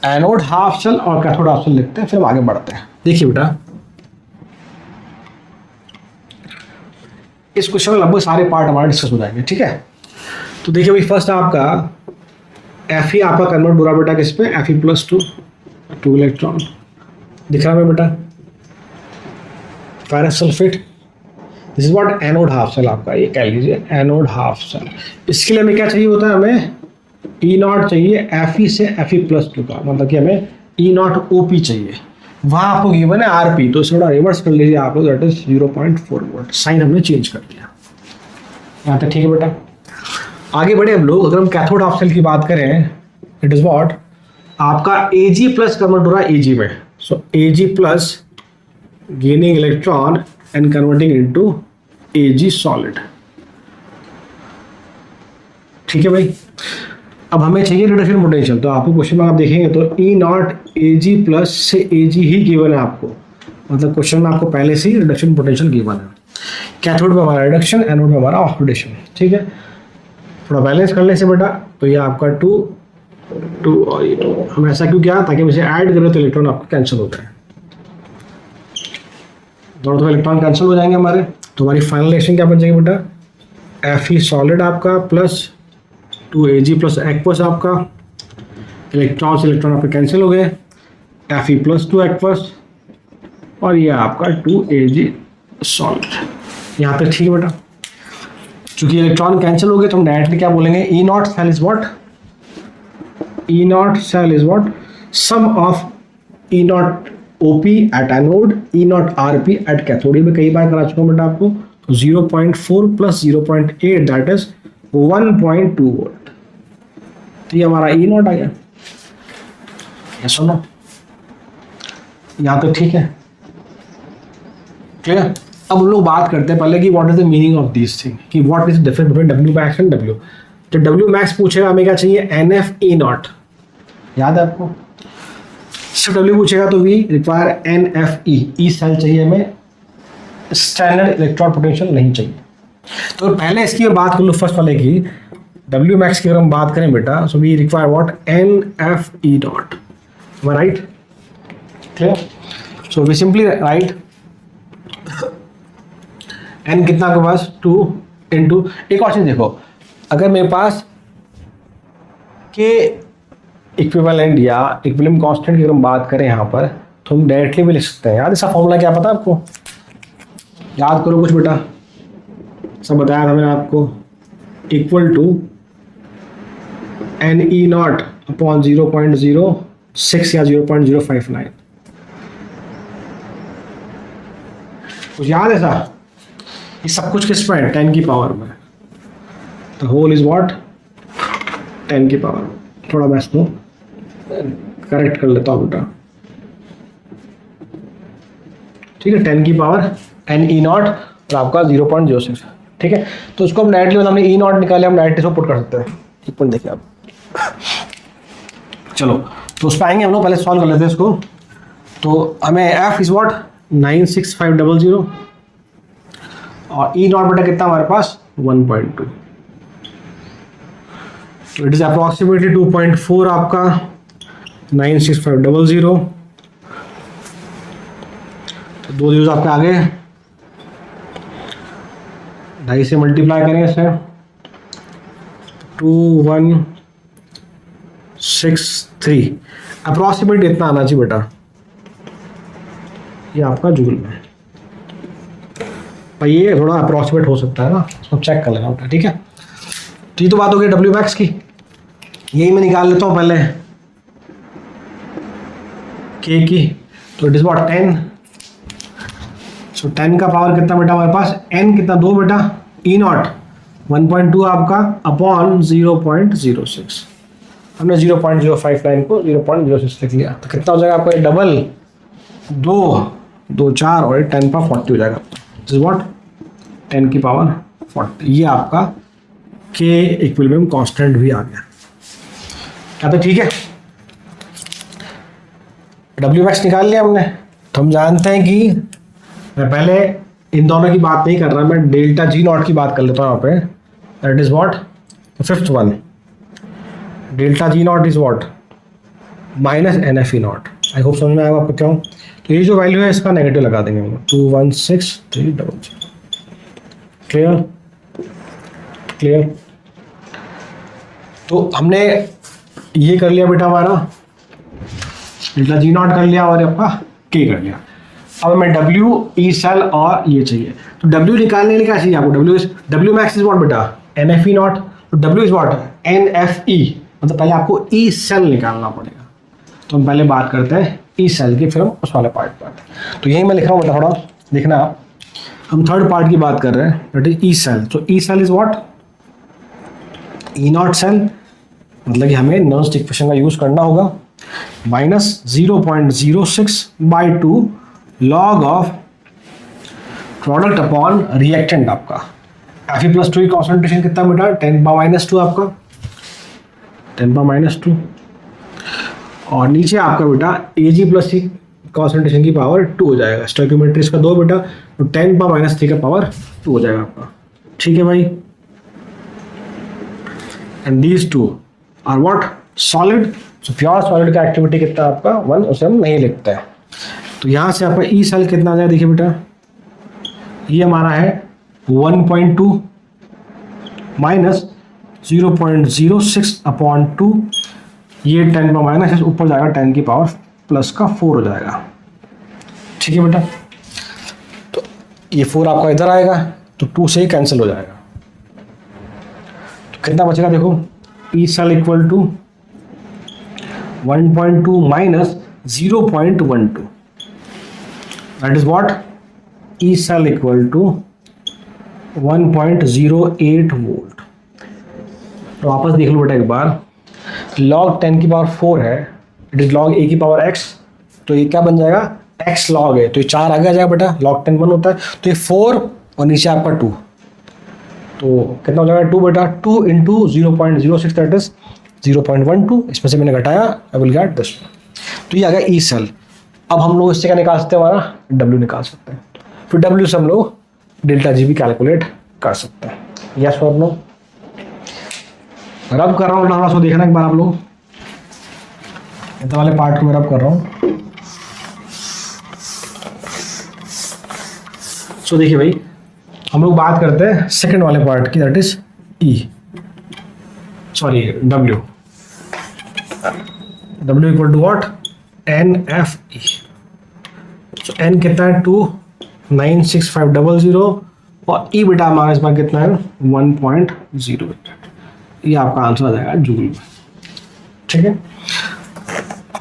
एनोड हाफ सेल और कैथोड हाफ सेल लिखते हैं, फिर हम आगे बढ़ते हैं। देखिए बेटा, इस क्वेश्चन में लगभग सारे पार्ट हमारे डिस्कस हो जाएंगे। ठीक है, तो देखिए भाई, फर्स्ट आपका Fe आपका कन्वर्ट हो रहा बेटा किस पे, Fe+2 2 इलेक्ट्रॉन दिख रहा है बेटा, ferrous sulphate, this is what anode half cell आपका, ये कह लीजिए एनोड हाफ सेल। इसके लिए हमें क्या चाहिए होता है, हमें E0 चाहिए Fe से Fe+2 का, मतलब कि हमें E0 OP चाहिए, वहाँ आपको गिवन है Rp, तो इसे थोड़ा रिवर्स कर लीजिए आप लोग, दैट इज 0.4 वोल्ट, साइन हमने चेंज कर दिया यहाँ तक। ठीक है बेटा, आगे बढ़े हम लोग। अगर हम कैथोड हाफ सेल की बात करें, इट इज व्हाट आपका Ag+ कन्वर्ट हो रहा है Ag में, सो Ag+ gaining electron and converting into Ag solid. ठीक है भाई, अब हमें चाहिए रिडक्शन पोटेंशियल, तो आपको क्वेश्चन में आप देखेंगे तो E0 Ag+ से Ag ही गिवन है आपको, मतलब क्वेश्चन में आपको पहले से ही रिडक्शन पोटेंशियल गिवन है। कैथोड में हमारा रिडक्शन, एनोड में हमारा ऑक्सीडेशन। ठीक है, थोड़ा बैलेंस कर ले से बेटा, तो ये आपका 2 और ये 2, हम ऐसा क्यों किया, ताकि हम इसे ऐड करें तो इलेक्ट्रॉन आपको कैंसिल होता है, दोनों तो इलेक्ट्रॉन कैंसिल हो जाएंगे हमारे। तो हमारी फाइनल रिएक्शन क्या बन जाएगी बेटा, Fe सॉलिड आपका प्लस 2 Ag+ एक्वस आपका, इलेक्ट्रॉन से इलेक्ट्रॉन आपके कैंसिल हो गए, Fe+2 एक्वस, और ये आपका 2 Ag सॉलिड यहाँ पे। ठीक है बेटा, चूंकि इलेक्ट्रॉन कैंसिल हो गए तो हम डायरेक्टली क्या बोलेंगे, E0 cell is what, E0 cell is what sum of E0 OP at anode, E0 RP at cathode. में कई बार करा चुका हूं बेटा आपको, तो 0.4 + 0.8 दैट इज 1.2 वोल्ट। तो ये हमारा E0 आ गया, ये सुनो यहाँ तक। ठीक है, क्लियर? अब हम लोग बात करते हैं पहले कि what is the meaning of this thing, कि what is the difference between Wmax and W। तो Wmax पूछेगा हमें क्या चाहिए, NF E0, याद है आपको? सिर्फ W पूछेगा तो we require NFE, E cell चाहिए हमें, स्टैंडर्ड इलेक्ट्रॉन पोटेंशियल नहीं चाहिए। तो पहले इसकी मैं बात कर लूँ फर्स्ट वाले की, Wmax की अगर हम बात करें बेटा, so we require what NFE0, right? Clear? So we simply write n कितना आपके पास 2 इंटू, एक और चीज देखो, अगर मेरे पास के इक्विवेलेंट या इक्विलिब्रियम कांस्टेंट की अगर हम बात करें यहाँ पर, तो हम डायरेक्टली भी लिख सकते हैं। याद इसका फॉर्मूला क्या पता है आपको, याद करो कुछ बेटा, सब बताया था मैंने आपको, इक्वल टू NE0 अपॉन 0.06 या 0.059, कुछ याद है सर? ये सब कुछ किस में है, 10 की पावर में, द होल इज व्हाट 10 की पावर। थोड़ा मैं इसको करेक्ट कर लेता हूँ बेटा, ठीक है, 10 की पावर n ई नॉट और आपका 0.06, ठीक है। तो इसको हम डायरेक्टली, मतलब हमने ई नॉट निकाले, हम डायरेक्टली इसको पुट कर सकते हैं। एक पॉइंट देखिए आप, चलो तो उस पर आएंगे हम लोग, पहले सॉल्व कर लेते हैं इसको। तो हमें f इज वॉट 96500 और ई नॉट बटा कितना हमारे पास 1.2, तो इट इज अप्रोक्सीमेटली 2.4 आपका 96500। तो 2 जीरो आपके आगे, 2.5 से मल्टीप्लाई करें इसे, 2163 अप्रोक्सीमेट इतना आना चाहिए बेटा, ये आपका जूल में। पर ये थोड़ा अप्रोक्सीमेट हो सकता है ना, इसको चेक कर लेना बेटा, ठीक है। तो ये तो बात हो गई डब्ल्यू मैक्स की, यही मैं निकाल लेता हूँ पहले के की। तो इट इज वॉट 10, सो 10 का पावर कितना बेटा हमारे पास, n कितना 2 बेटा, ई नॉट 1.2 आपका अपॉन 0.06, हमने 0.059 को 0.06 लिख लिया। तो कितना हो जाएगा आपका, डबल 2 4 और 10 पर 40 हो जाएगा। दिस इज व्हाट 10 की पावर 40। ये आपका के इक्विलिब्रियम कांस्टेंट भी आ गया, क्या? तो ठीक है, डब्ल्यू मैक्स निकाल लिया हमने। तो हम जानते हैं कि मैं पहले इन दोनों की बात नहीं कर रहा, मैं डेल्टा जी नॉट की बात कर लेता हूँ यहाँ पे। That is what fifth one, delta G not is what minus N F E not. I hope समझ में आएगा आपको क्यों। तो ये जो वैल्यू है इसका नेगेटिव लगा देंगे हम, 216300। Clear clear. तो हमने ये कर लिया बेटा हमारा, डेल्टा जी नॉट कर लिया और आपका के कर लिया। अब हमें डब्ल्यू ई सेल और ये चाहिए। तो डब्ल्यू निकालने के लिए क्या चाहिए आपको, डब्ल्यू मैक्स इज व्हाट बेटा एन एफ ई नॉट, तो W is what an F ई, मतलब पहले आपको ई सेल निकालना पड़ेगा। तो हम पहले बात करते हैं ई सेल की, फिर हम उस वाले पार्ट पर। तो यही मैं लिख रहा हूँ बेटा, थोड़ा देखना आप, हम थर्ड पार्ट की बात कर रहे हैं, दैट इज ई सेल। तो E cell is what E not cell, मतलब कि हमें नर्व्स इक्वेशन का यूज करना होगा, minus 0.06/2 log of product upon reactant आपका Fe प्लस 2 की कॉन्सेंट्रेशन कितना बेटा 10⁻², आपका 10⁻², और नीचे आपका बेटा Ag प्लस सी कॉन्सेंट्रेशन की पावर 2 हो जाएगा। स्टोइकियोमेट्री इसका 2 बेटा, तो 10⁻³ का पावर 2 हो जाएगा आपका, ठीक है भाई। And these two are what solid. तो प्योर सॉलिड का एक्टिविटी कितना आपका 1, उसे हम नहीं लिखते हैं। तो यहाँ से आपका ई सेल कितना आ जाए, देखिए बेटा ये हमारा है 1.2 माइनस 0.06/2, ये 10⁻, ऊपर जाएगा 10 की पावर प्लस का 4 हो जाएगा, ठीक है बेटा। तो ये 4 आपका इधर आएगा, तो 2 से ही कैंसिल हो जाएगा। तो कितना बचेगा देखो, E cell equal to 1.2 minus 0.12, that is what E cell equal to 1.08 volt. तो वापस देख लो बेटा एक बार, लॉग 10 की पावर 4 है, इट इज लॉग ए की पावर x, तो ये क्या बन जाएगा x लॉग है, तो ये 4 आगे आ जाएगा बेटा, लॉग 10 1 होता है, तो ये 4 और नीचे आपका 2, तो कितना हो जाएगा 2 बेटा, 2 इंटू 0.06 दैट इज 0.12, इसमें से मैंने घटाया, आई विल गेट दिस। तो ये आ गया ई सेल। अब हम लोग इससे क्या निकाल सकते हैं, हमारा डब्ल्यू निकाल सकते हैं। फिर डब्ल्यू से हम लोग डेल्टा जी भी कैलकुलेट कर सकते हैं, यस और नो। रब कर रहा हूँ थोड़ा सा, देखना एक बार आप लोग, इतने वाले पार्ट को मैं रब कर रहा हूँ। सो देखिए भाई, हम लोग बात करते हैं सेकंड वाले पार्ट की, that is E sorry W. W equal to what N F E. So N कितना है 2,96500 और ई बेटा हमारा इस बार कितना है 1.0। ये आपका आंसर आ जाएगा जूल में, ठीक है।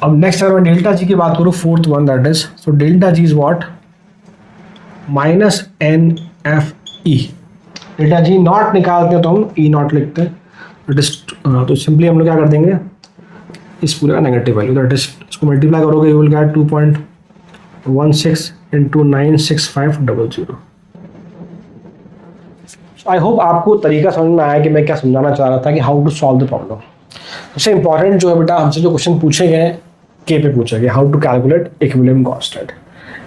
अब नेक्स्ट अगर मैं डेल्टा जी की बात करूँ, fourth one that is, so delta G is what minus N F E. Delta G not निकालते हैं तो हम ई नॉट लिखते हैं, तो सिंपली हम लोग क्या कर देंगे, इस पूरे का नेगेटिव वैल्यू दैट इज, इसको मल्टीप्लाई करोगे you will gate 16 into 96500। I hope आपको तरीका समझ में आया कि मैं क्या समझाना चाह रहा था कि how to solve the problem. सबसे इंपॉर्टेंट जो है बेटा, हमसे जो क्वेश्चन पूछे गए के पे पूछे गए, how to calculate equilibrium constant.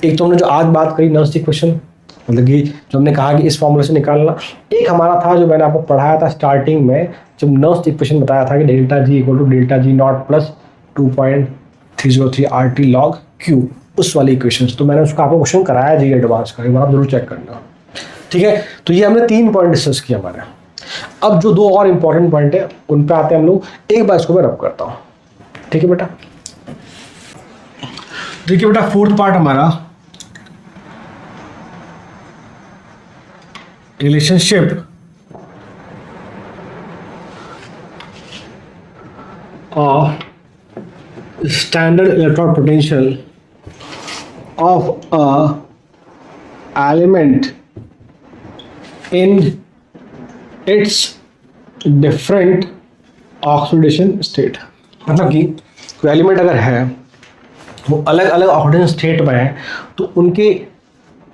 एक तो हमने जो आज बात करी नर्स इक्वेशन, मतलब कि जो हमने कहा कि इस फॉर्मूले से निकालना। एक हमारा था जो मैंने आपको पढ़ाया था स्टार्टिंग में, जब नर्स इक्वेशन बताया था कि delta G equal to delta G not plus 2.303 RT log Q, उस वाली इक्वेशन। तो मैंने उसका आपको क्वेश्चन कराया जी एडवांस का, एक बार आप जरूर चेक करना। ठीक है, तो ये हमने 3 पॉइंट डिस्कस किया हमारे। अब जो 2 और इंपॉर्टेंट पॉइंट है उन पे आते हैं हम लोग। एक बार इसको मैं रब करता हूँ। ठीक है बेटा, देखिए बेटा, फोर्थ पार्ट हमारा relationship of standard electron potential of a element in its different oxidation state. मतलब कि कोई एलिमेंट अगर है वो अलग अलग ऑक्सीडेशन स्टेट में है, तो उनके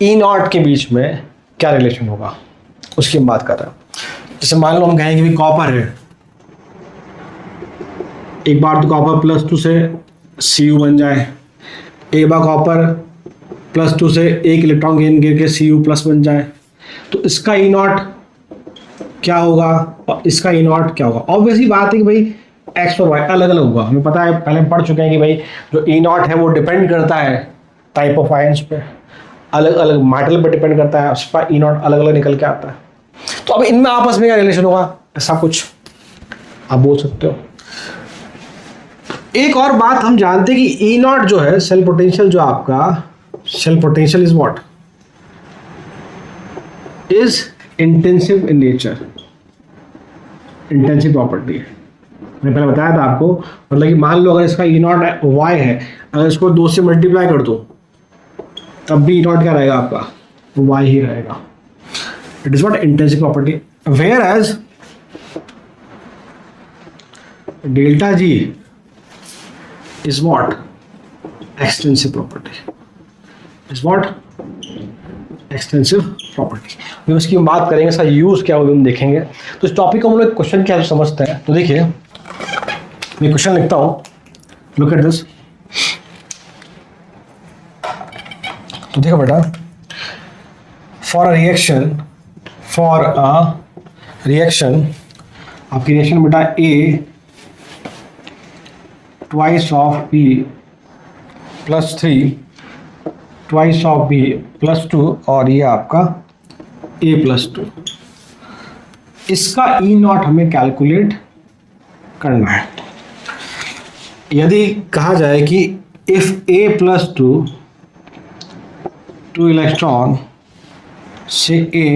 ई नॉट के बीच में क्या रिलेशन होगा, उसकी हम बात कर रहे हैं। जैसे मान लो हम कहेंगे कि कॉपर है, एक बार तो कॉपर +2 से Cu बन जाए, एक बार कॉपर +2 से एक इलेक्ट्रॉन गेन करके Cu+ बन जाए, तो इसका ई नॉट क्या होगा और इसका ई नॉट क्या होगा। ऑब्वियसली बात है कि भाई एक्स और वाई अलग अलग होगा। हमें पता है, पहले हम पढ़ चुके हैं कि भाई जो ई नॉट है वो डिपेंड करता है टाइप ऑफ आयंस पे, अलग अलग मेटल पे डिपेंड करता है, उसका ई नॉट अलग अलग निकल के आता है। तो अब इनमें आपस में क्या रिलेशन होगा, ऐसा कुछ आप बोल सकते हो। एक और बात हम जानते हैं कि ई नॉट जो है सेल पोटेंशियल, जो आपका cell potential is what, is intensive in nature, intensive property है। मैंने पहले बताया था आपको, मतलब कि मान लो अगर इसका ई नॉट वाई है, अगर इसको 2 से मल्टीप्लाई कर दो तब भी ई नॉट क्या रहेगा आपका, वाई ही रहेगा। It is what, intensive property. Whereas delta G is what, extensive property, is what, extensive property। हम इसकी बात करेंगे, इसका यूज क्या होगा हम देखेंगे। तो इस टॉपिक को हम लोग क्वेश्चन क्या समझते हैं। तो देखिए मैं क्वेश्चन लिखता हूं, लुक एट दिस। तो देखो बेटा, फॉर अ रिएक्शन आपकी रिएक्शन बेटा A twice of B +3 twice of B +2 और ये आपका A +2, इसका ई नॉट हमें कैलकुलेट करना है। यदि कहा जाए कि इफ A +2 2 इलेक्ट्रॉन से A,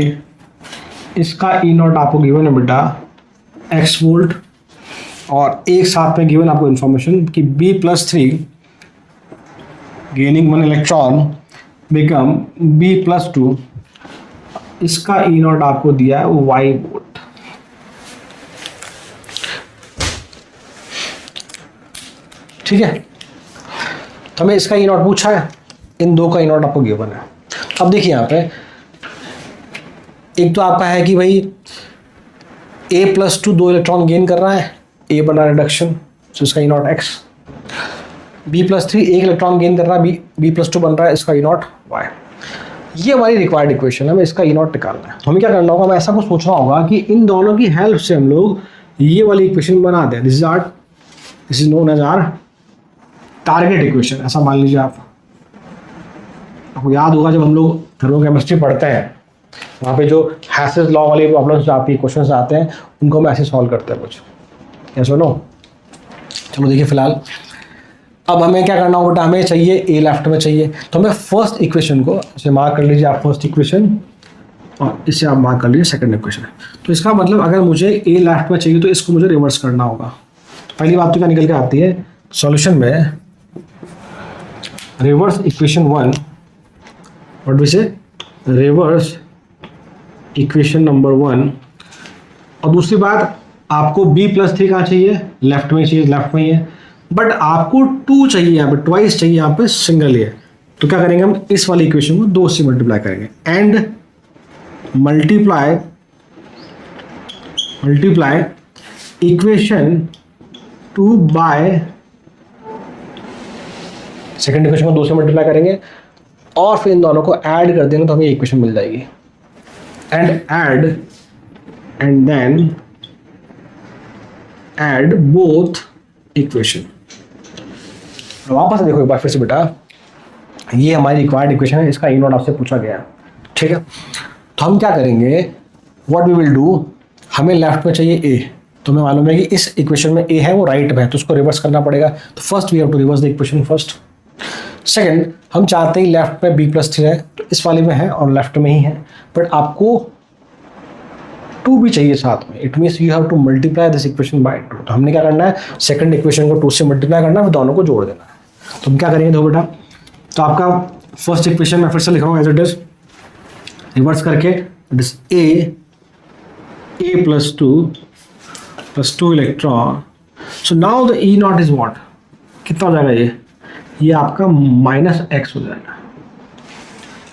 इसका ई नॉट आपको गिवन है बेटा x वोल्ट, और एक साथ में गिवन आपको इंफॉर्मेशन कि B +3 gaining 1 electron become B +2, इसका ई नॉट आपको दिया है y वोल्ट। ठीक है, तो हमें इसका ई नॉट पूछा है, इन दो का ई नॉट आपको गिवन है। अब देखिए यहाँ पे एक तो आपका है कि भाई A +2 2 इलेक्ट्रॉन गेन कर रहा है, A बना रिडक्शन, तो इसका ई नॉट x। B +3 एक इलेक्ट्रॉन गेन कर रहा है, B +2 बन रहा है, इसका ई नॉट y। ये हमारी रिक्वायर्ड इक्वेशन है, हमें इसका ई नॉट निकालना है। तो हमें क्या करना होगा, हमें ऐसा कुछ सोचना होगा कि इन दोनों की हेल्प से हम लोग ये वाली इक्वेशन बना दें। This is known as our target equation. ऐसा मान लीजिए आपको याद होगा जब हम लोग थर्मोकेमिस्ट्री पढ़ते हैं, वहाँ पे जो हैसेस लॉ वाली प्रॉब्लम्स आती है, क्वेश्चन आते हैं, उनको हम ऐसे सॉल्व करते हैं कुछ, ऐसा नो। चलो देखिए, फिलहाल अब हमें क्या करना होगा, हमें चाहिए A लेफ्ट में चाहिए, तो हमें फर्स्ट इक्वेशन को इसे मार्क कर लीजिए आप, फर्स्ट इक्वेशन, और इसे आप मार्क कर लीजिए सेकंड इक्वेशन। तो इसका मतलब अगर मुझे A लेफ्ट में चाहिए तो इसको मुझे रिवर्स करना होगा। तो पहली बात तो क्या निकल के आती है सॉल्यूशन में, रिवर्स इक्वेशन 1, व्हाट वी से, रिवर्स इक्वेशन नंबर 1। और दूसरी बात, आपको B +3 कहाँ चाहिए, लेफ्ट में चाहिए, लेफ्ट में ही है, बट आपको 2 चाहिए यहाँ पे, ट्वाइस चाहिए यहाँ पे, सिंगल है। तो क्या करेंगे हम, इस वाली इक्वेशन को 2 से मल्टीप्लाई करेंगे and multiply equation 2 by second equation को 2 से मल्टीप्लाई करेंगे और फिर इन दोनों को ऐड कर देंगे तो हमें इक्वेशन मिल जाएगी। And then add both equation. वापस देखो एक बार फिर से बेटा, ये हमारी रिक्वायर्ड इक्वेशन है, इसका ई नॉट आपसे पूछा गया है, ठीक है। तो हम क्या करेंगे, व्हाट वी विल डू, हमें लेफ्ट में चाहिए ए, तो हमें मालूम है कि इस इक्वेशन में ए है वो राइट में है, तो उसको रिवर्स करना पड़ेगा। तो first we have to reverse the equation first. Second, हम चाहते हैं लेफ्ट में b+3 है, तो इस वाले में है और लेफ्ट में ही है, बट आपको 2 भी चाहिए साथ में। It means you have to multiply this equation by 2। तो हमने क्या करना है, सेकंड इक्वेशन को 2 से मल्टीप्लाई करना है, फिर दोनों को जोड़ देना है। तो हम क्या करेंगे, देखो बेटा, तो आपका फर्स्ट इक्वेशन मैं फिर से लिख रहा हूँ एज इट इज, रिवर्स करके, it is a + 2 electron. So now the E not is what, कितना हो जाएगा ये आपका -x हो जाएगा।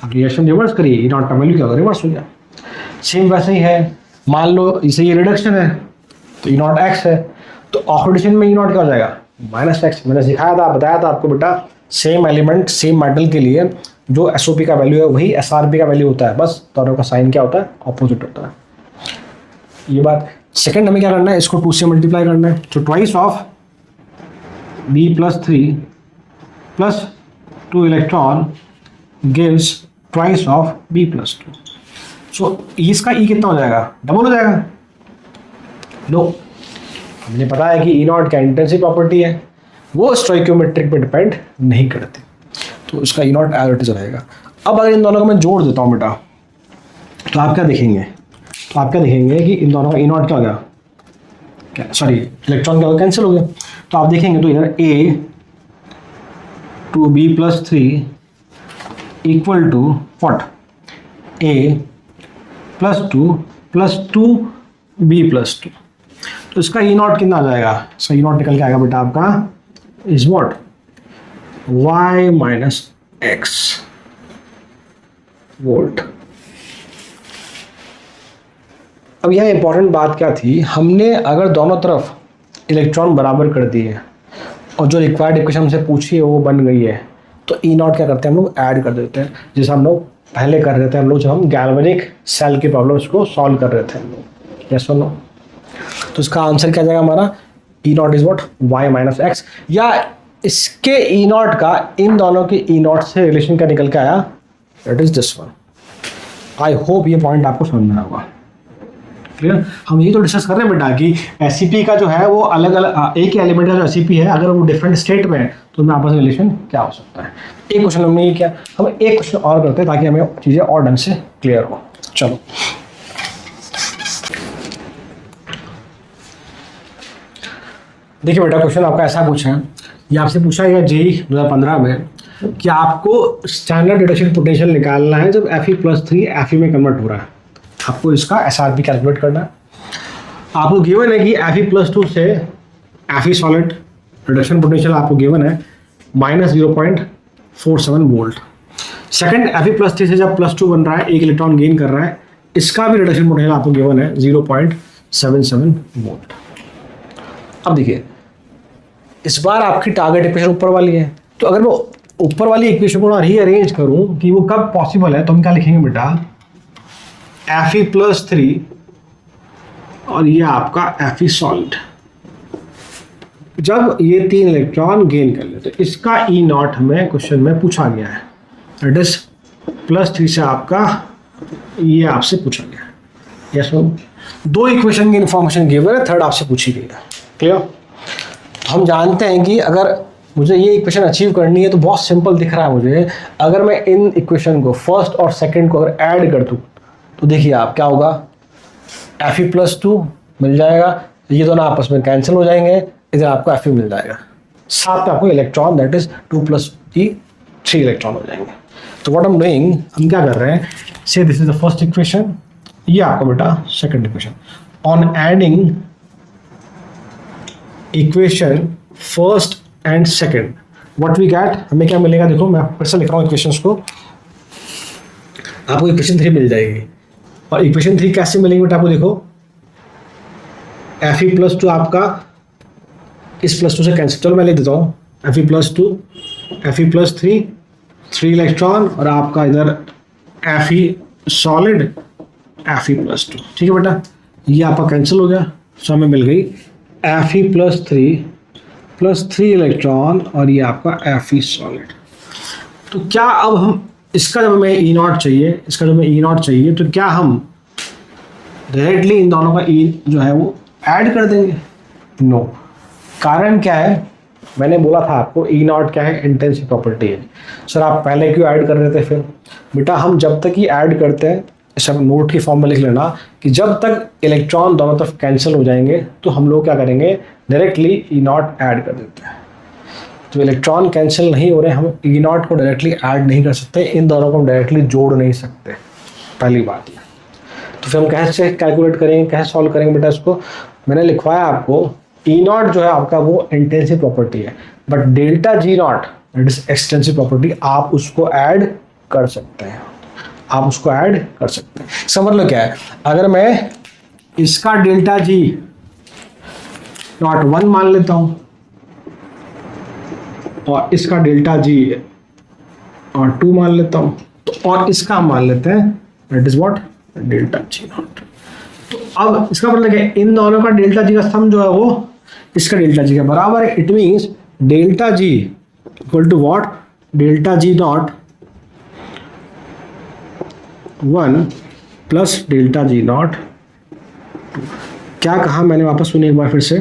अब रिएक्शन रिवर्स करिए, ई नॉट का वैल्यू क्या होगा, रिवर्स हो गया। सेम वैसे ही है, मान लो इसे ये रिडक्शन है तो ई नॉट x है, तो ऑक्सीडेशन में ई नॉट क्या हो जाएगा, -x। मैंने सिखाया था, बताया था आपको बेटा, सेम एलिमेंट सेम मेटल के लिए जो SOP का वैल्यू है वही SRP का वैल्यू होता है, बस दोनों का साइन क्या होता है, ऑपोजिट होता है। ये बात। सेकंड हमें क्या करना है, इसको 2 से मल्टीप्लाई करना है, तो twice of b+3 + 2 electron gives twice of b+2। सो इसका ई कितना हो जाएगा, डबल हो जाएगा। नो, हमने पता है कि ई नॉट का इंटेंसिव प्रॉपर्टी है, वो स्टोइकियोमेट्रिक पे डिपेंड नहीं करती, तो इसका ई नॉट एज इट इज रहेगा। अब अगर इन दोनों को मैं जोड़ देता हूँ बेटा, तो आप क्या देखेंगे, कि इन दोनों का ई नॉट क्या हो गया, क्या सॉरी इलेक्ट्रॉन क्या हो गया, कैंसिल हो गया। तो आप देखेंगे तो इधर a to b+3 equal to what, a +2 + 2b+2। तो इसका ई नॉट कितना आ जाएगा, सो ई नॉट निकल के आएगा बेटा आपका is what, y - x volt. अब यह इंपॉर्टेंट बात क्या थी, हमने अगर दोनों तरफ इलेक्ट्रॉन बराबर कर दिए और जो रिक्वायर्ड इक्वेशन हमसे पूछी है वो बन गई है, तो ई नॉट क्या करते हैं हम लोग, ऐड कर देते हैं, जैसे हम लोग पहले कर रहे थे, हम लोग जब हम गैल्वेनिक सेल की प्रॉब्लम्स को सॉल्व कर रहे थे हम लोग, यस और नो। तो इसका आंसर क्या जाएगा हमारा, E not is what, y - x, या इसके ई नॉट का इन दोनों के ई नॉट से रिलेशन क्या निकल के आया, that is this one. I hope ये पॉइंट आपको समझ में आएगा, क्लियर। हम ये तो डिस्कस कर रहे हैं बेटा कि SCP का जो है वो अलग अलग, एक ही एलिमेंट का जो SCP है अगर वो डिफरेंट स्टेट में है तो उनमें आपस में रिलेशन क्या हो सकता है। एक क्वेश्चन हमने ये किया, हम एक क्वेश्चन और करते हैं ताकि हमें चीज़ें और ढंग से क्लियर हो। चलो देखिए बेटा, क्वेश्चन आपका ऐसा कुछ है, ये आपसे पूछा गया JEE 2015 में कि आपको स्टैंडर्ड रिडक्शन पोटेंशियल निकालना है जब Fe+3 Fe में कन्वर्ट हो रहा है, आपको इसका SRP कैलकुलेट करना है। आपको गिवन है कि Fe+2 से Fe सॉलिड रिडक्शन पोटेंशियल आपको गिवन है -0.47 वोल्ट। सेकंड, Fe+3 से जब +2 बन रहा है, 1 इलेक्ट्रॉन गेन कर रहा है, इसका भी रिडक्शन पोटेंशियल आपको गिवन है 0.77 वोल्ट। अब देखिए, इस बार आपकी टारगेट इक्वेशन ऊपर वाली है, तो अगर मैं ऊपर वाली इक्वेशन को रीअरेंज करूं कि वो कब पॉसिबल है, तो हम क्या लिखेंगे बेटा, Fe+3 और ये आपका Fe सॉलिड, जब ये 3 इलेक्ट्रॉन गेन कर ले, तो इसका ई नॉट हमें क्वेश्चन में पूछा गया है, दैट इज +3 से आपका ये आपसे पूछा गया है। यस, 2 इक्वेशन की इंफॉर्मेशन गिवन है, थर्ड आपसे पूछी गई है, क्लियर। तो हम जानते हैं कि अगर मुझे ये इक्वेशन अचीव करनी है तो बहुत सिंपल दिख रहा है मुझे, अगर मैं इन इक्वेशन को फर्स्ट और सेकंड को अगर ऐड कर दूँ तो देखिए आप क्या होगा, Fe+2 मिल जाएगा, ये दोनों आपस में कैंसिल हो जाएंगे, इधर आपको Fe मिल जाएगा, साथ में आपको electron that is 2 + E 3 electron हो जाएंगे। तो व्हाट आई एम डूइंग, हम क्या कर रहे हैं, so this is the first equation, ये आपको बेटा second equation, on adding equation first and second what we get, हमें क्या मिलेगा, देखो मैं फिर से लिख रहा हूँ इक्वेशंस को, आपको इक्वेशन 3 मिल जाएगी। और इक्वेशन 3 कैसे मिलेगी बेटा, आपको देखो Fe प्लस टू आपका इस प्लस टू से कैंसिल, चलो मैं लिख देता हूँ Fe plus two, Fe plus 3 electron, और आपका इधर Fe सॉलिड, Fe प्लस 2, ठीक है बेटा, ये आपका कैंसिल हो गया। सो हमें मिल गई Fe प्लस 3 इलेक्ट्रॉन, और ये आपका Fe सॉलिड। तो क्या अब हम इसका जब हमें ई नॉट चाहिए, इसका जब हमें ई नॉट चाहिए, तो क्या हम डायरेक्टली इन दोनों का ई जो है वो ऐड कर देंगे? नो। कारण क्या है, मैंने बोला था आपको ई नॉट क्या है, इंटेंसिव प्रॉपर्टी है। सर आप पहले क्यों ऐड कर रहे थे? फिर बेटा हम जब तक ही ऐड करते हैं, सब नोट की फॉर्म में लिख लेना कि जब तक इलेक्ट्रॉन दोनों तरफ कैंसिल हो जाएंगे तो हम लोग क्या करेंगे, डायरेक्टली ई नॉट ऐड कर देते हैं। तो इलेक्ट्रॉन कैंसिल नहीं हो रहे, हम ई नॉट को डायरेक्टली ऐड नहीं कर सकते, इन दोनों को हम डायरेक्टली जोड़ नहीं सकते, पहली बात। तो फिर हम कैसे कैलकुलेट करेंगे, कैसे सॉल्व करेंगे बेटा इसको? मैंने लिखवाया आपको, ई नॉट जो है आपका वो इंटेंसिव प्रॉपर्टी है, but delta G not that is extensive property, आप उसको ऐड कर सकते हैं, आप उसको ऐड कर सकते हैं। इसका मतलब क्या है, अगर मैं इसका डेल्टा जी नॉट 1 मान लेता हूं और इसका डेल्टा जी और 2 मान लेता हूं, तो और इसका मान लेते हैं that is what, delta G not. तो अब इसका मतलब क्या है, इन दोनों का डेल्टा जी का सम जो है वो इसका डेल्टा जी के बराबर है। It means delta G equal to what, delta G not 1 plus delta G not 2। क्या कहा मैंने, वापस सुनिए एक बार फिर से,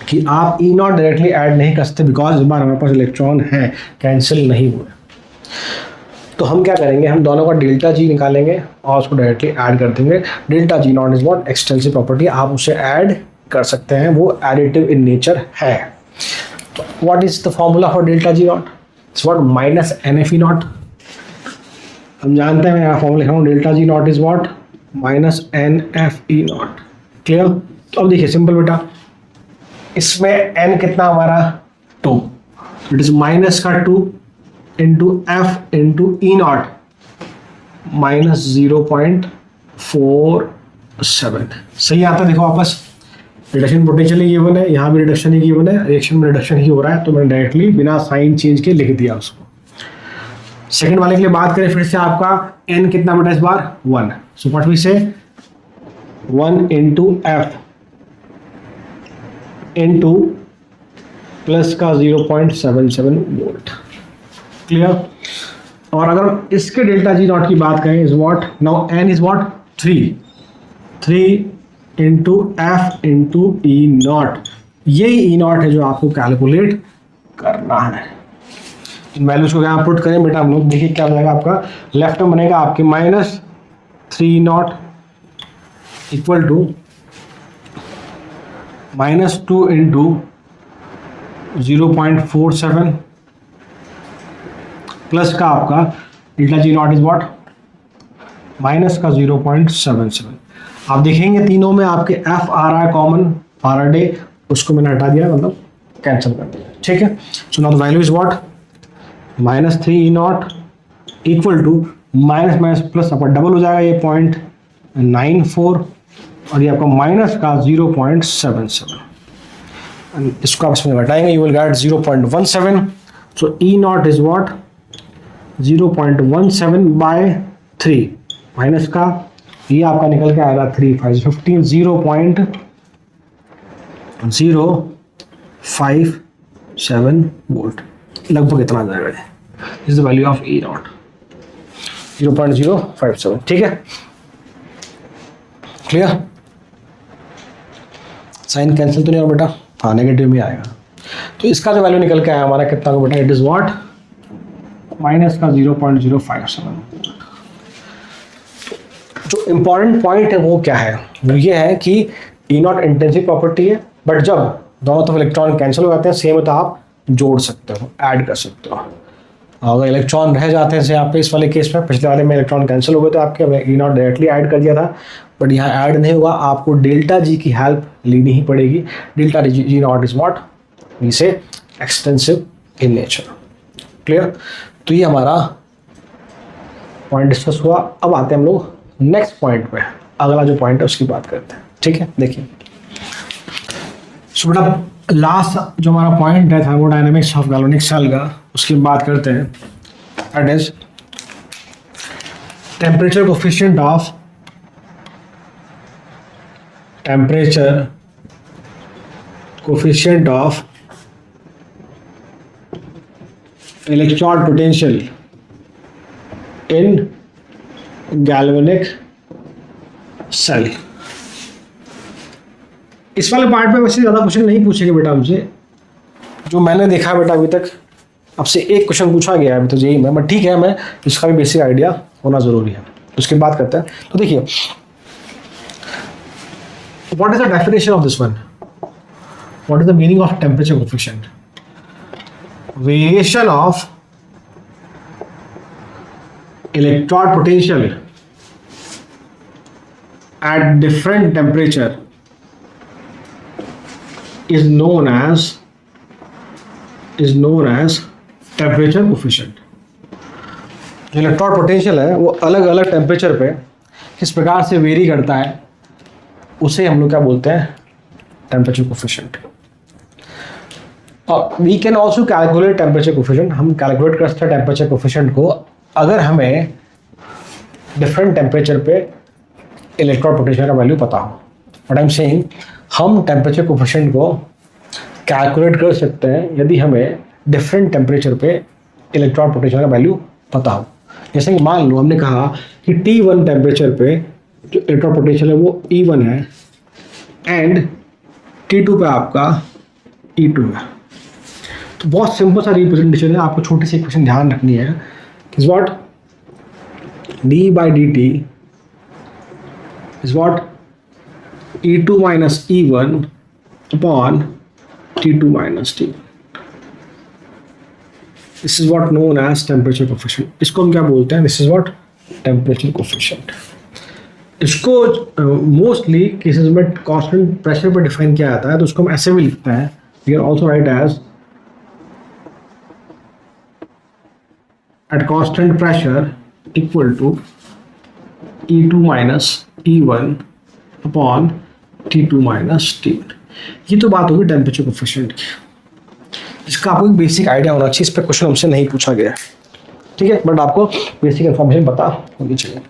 कि आप ई नॉट डायरेक्टली ऐड नहीं कर सकते बिकॉज इस बार हमारे पास इलेक्ट्रॉन है, कैंसिल नहीं हुए। तो हम क्या करेंगे, हम दोनों का डेल्टा जी निकालेंगे और उसको डायरेक्टली ऐड कर देंगे। Delta G not is what, extensive property, आप उसे ऐड कर सकते हैं, वो एडिटिव इन नेचर है। तो what is the formula for delta G not, it's what minus NFE not. हम जानते हैं, मैं यहाँ फॉर्मूला लिख रहा हूँ, delta G not is what minus NFE not. Clear? तो अब देखिए सिंपल बेटा, इसमें n कितना हमारा 2, इट इज माइनस का 2 into F into E not minus 0.47। सही आता है? देखो वापस रिडक्शन पोटेंशियल ही गिवन है, यहाँ भी रिडक्शन ही गिवन है, रिएक्शन में रिडक्शन ही हो रहा है, तो मैंने डायरेक्टली बिना साइन चेंज के लिख दिया उसको। सेकंड वाले के लिए बात करें फिर से, आपका n कितना बेटा इस बार 1, सो व्हाट वी से 1 इंटू F इंटू प्लस का 0.77 वोल्ट। क्लियर? और अगर इसके डेल्टा जी नॉट की बात करें, is what now n is what 3 into F into E not, ये ई नॉट है जो आपको कैलकुलेट करना है। इन वैल्यूज को यहाँ पुट करें बेटा हम लोग, देखिए क्या बनेगा आपका, लेफ्ट में बनेगा आपके minus 3 not equal to minus 2 into 0.47 plus का आपका delta G not is what minus का 0.77। आप देखेंगे तीनों में आपके F आ रहा है कॉमन, फैराडे, उसको मैंने हटा दिया, मतलब कैंसिल कर दिया, ठीक है। So now the value is what minus 3 E not equal to minus minus plus आपका डबल हो जाएगा, ये 0.94 और ये आपका माइनस का 0.77। इसको आप इसमें घटाएंगे, you will get 0.17। So E not is what 0.17 by 3 minus का ये आपका निकल के आएगा 3.5 0.057 वोल्ट, लगभग इतना आ जाएगा। This is the value of E not 0.057, ठीक है। क्लियर? साइन कैंसिल तो नहीं होगा बेटा, हाँ नेगेटिव में आएगा। तो इसका जो वैल्यू निकल के आया हमारा कितना बेटा, इट इज व्हाट माइनस का 0.057। जो इंपॉर्टेंट पॉइंट है वो क्या है, वो ये है कि ई नॉट इंटेंसिव प्रॉपर्टी है, बट जब दोनों तरफ इलेक्ट्रॉन कैंसिल हो जाते हैं सेम है तो आप जोड़ सकते हो, ऐड कर सकते हो। अगर इलेक्ट्रॉन रह जाते हैं, जैसे आप इस वाले केस में, पिछले वाले में इलेक्ट्रॉन कैंसिल हो गए तो आपके ई नॉट डायरेक्टली ऐड कर दिया था, बट यहाँ ऐड नहीं हुआ, आपको डेल्टा जी की हेल्प लेनी ही पड़ेगी। Delta G not is what we say extensive in nature. Clear? तो ये हमारा पॉइंट डिस्कस हुआ। अब आते हैं हम लोग नेक्स्ट पॉइंट पे, अगला जो पॉइंट है उसकी बात करते हैं। ठीक है, देखिए सो बेटा लास्ट जो हमारा पॉइंट है थर्मोडायनेमिक्स ऑफ गैल्वेनिक सेल का, उसकी बात करते हैं। That is temperature coefficient of electron potential in galvanic cell. इस वाले पार्ट में वैसे ज़्यादा क्वेश्चन नहीं पूछेंगे बेटा हमसे, जो मैंने देखा बेटा अभी तक आपसे एक क्वेश्चन पूछा गया है अभी तो यही में, बट ठीक है, मैं इसका भी बेसिक आइडिया होना ज़रूरी है। उसके बाद करते हैं। तो देखिए what is the definition of this one, what is the meaning of temperature coefficient? Variation of electron potential at different temperature is known as temperature coefficient। जो इलेक्ट्रॉन पोटेंशियल है वो अलग अलग टेम्परेचर पे किस प्रकार से वेरी करता है, उसे हम लोग क्या बोलते हैं? Temperature coefficient. और we can also calculate temperature coefficient. हम कैलकुलेट कर सकते हैं टेम्परेचर कोफिशिएंट को अगर हमें डिफरेंट टेम्परेचर पे इलेक्ट्रॉन पोटेंशियल का वैल्यू पता हो। व्हाट आई एम सेइंग, हम टेम्परेचर कोफिशिएंट को कैलकुलेट कर सकते हैं यदि हमें डिफरेंट टेम्परेचर पे इलेक्ट्रॉन पोटेंशियल का वैल्यू पता हो। जैसे कि मान लो हमने कहा कि T1 टेम्परेचर पे जो इलेक्ट्रॉन पोटेंशियल है वो E1 है एंड T2 पे आपका E2 है। तो बहुत सिंपल सा रिप्रेजेंटेशन है, आपको छोटी सी इक्वेशन ध्यान रखनी है। Is what d/dt is what E2 minus E1 upon T2 minus T1। This is what known as temperature coefficient। इसको हम क्या बोलते हैं? This is what temperature coefficient। इसको मोस्टली केसेस में कांस्टेंट प्रेशर पर डिफाइन किया जाता है, तो उसको हम ऐसे भी लिखते हैं। We can also write as at constant pressure equal to E2 minus E1 upon T2 minus T1। ये तो बात होगी टेम्परेचर कोफिशिएंट की, इसका आपको एक बेसिक आइडिया होना चाहिए। इस पर क्वेश्चन हमसे नहीं पूछा गया, ठीक है, बट आपको बेसिक इन्फॉर्मेशन पता होनी चाहिए।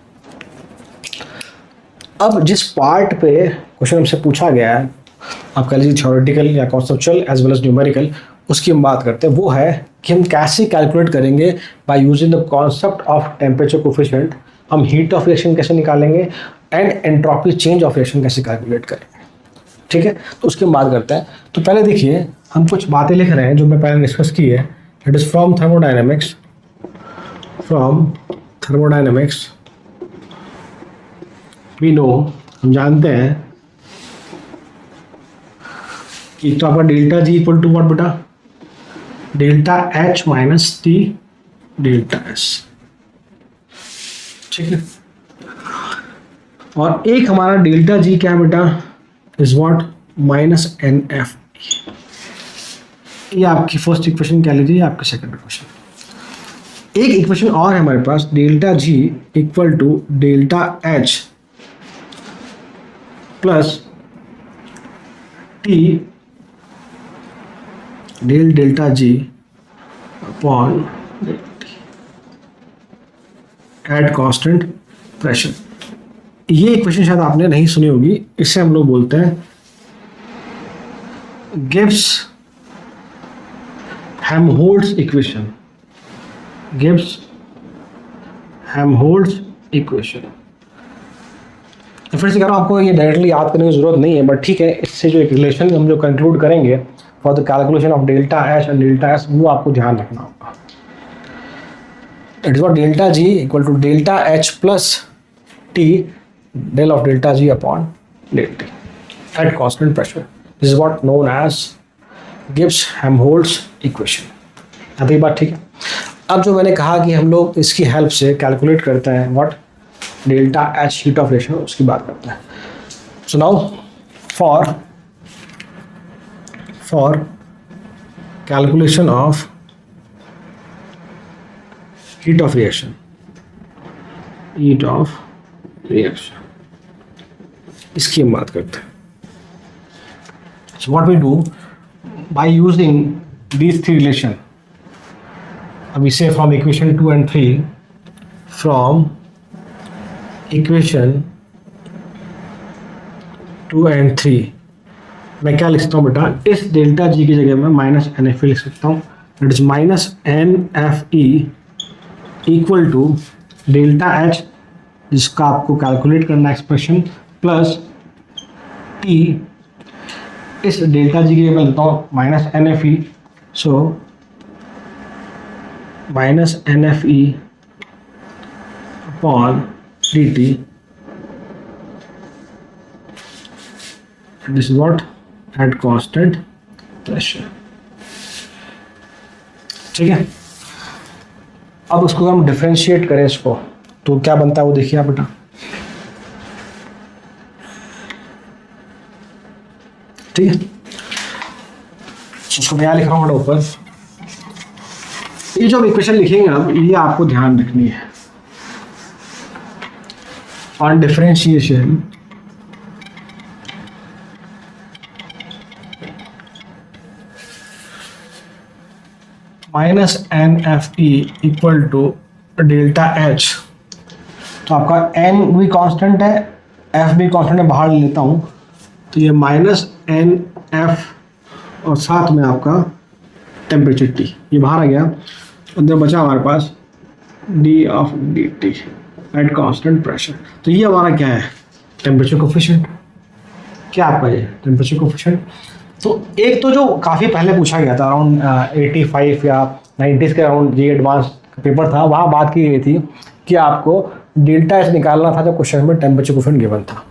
अब जिस पार्ट पे क्वेश्चन हमसे पूछा गया है, आप कह लीजिए थ्योरेटिकल या conceptual as well as numerical, उसकी हम बात करते हैं। वो है कि हम कैसे कैलकुलेट करेंगे by using the concept of temperature coefficient. हम हीट ऑफ रिएक्शन कैसे निकालेंगे and entropy change of reaction कैसे कैलकुलेट करेंगे, ठीक है। तो उसकी बात करते हैं। तो पहले देखिए हम कुछ बातें लिख रहे हैं जो मैं पहले डिस्कस की है। It is from thermodynamics, we know, हम जानते हैं कि तो आपका delta G equal to what बेटा? Delta H minus T delta S, ठीक है। और एक हमारा डेल्टा जी क्या बेटा? Is what? Minus N F. ये आपकी फर्स्ट इक्वेशन कह लीजिए, आपका सेकंड इक्वेशन। एक इक्वेशन और है हमारे पास, delta G equal to delta H plus T delta G upon at constant pressure. ये इक्वेशन शायद आपने नहीं सुनी होगी, इससे हम लोग बोलते हैं Gibbs Helmholtz equation. Gibbs Helmholtz equation. फिर से कह रहा हूँ, आपको ये डायरेक्टली याद करने की जरूरत नहीं है, बट ठीक है, इससे जो एक रिलेशन हम जो कंक्लूड करेंगे for the calculation of delta H and delta S, वो आपको ध्यान रखना होगा। It is what delta G equal to delta H plus T del of delta G upon del T at constant pressure. This is what known as Gibbs Helmholtz equation. यहाँ तक बात ठीक है। अब जो मैंने कहा कि हम लोग इसकी हेल्प से कैलकुलेट करते हैं what? Delta H heat of reaction, उसकी बात करते हैं। So now for calculation of heat of reaction, heat of reaction, इसकी हम बात करते हैं. So what we do by using these three relation, we say from equation 2 and 3, from equation 2 and 3 मैं क्या लिख सकता हूँ बेटा, इस डेल्टा जी की जगह में माइनस एन एफ ई लिख सकता हूँ. That is minus N F E equal to delta H, जिसका आपको कैलकुलेट करना एक्सप्रेशन, प्लस टी. इस डेल्टा जी की जगह में लेता हूँ minus N F E, so minus N F E upon D T. This is what at constant pressure. ठीक है. अब उसको हम डिफरेंशिएट करें इसको, तो क्या बनता है वो देखिए आप बेटा. ठीक है, उसको मैं यहाँ लिख रहा हूँ बेटा ऊपर. ये जो इक्वेशन लिखेंगे अब, ये आपको ध्यान रखनी है. On differentiation minus N F E equal to delta H. तो आपका एन भी कांस्टेंट है, एफ भी कांस्टेंट है, बाहर ले लेता हूँ. तो ये माइनस एन एफ और साथ में आपका टेम्परेचर टी, ये बाहर आ गया. अंदर बचा हमारे पास d of d T at constant pressure. तो ये हमारा क्या है, टेम्परेचर कोफिशिएंट. क्या आपका ये टेम्परेचर कोफिशिएंट. तो एक तो जो काफ़ी पहले पूछा गया था, अराउंड 85 या 90s के अराउंड, जी एडवांस पेपर था, वहाँ बात की गई थी कि आपको डेल्टा एच निकालना था जब क्वेश्चन में टेम्परेचर कोफिशिएंट गिवन था.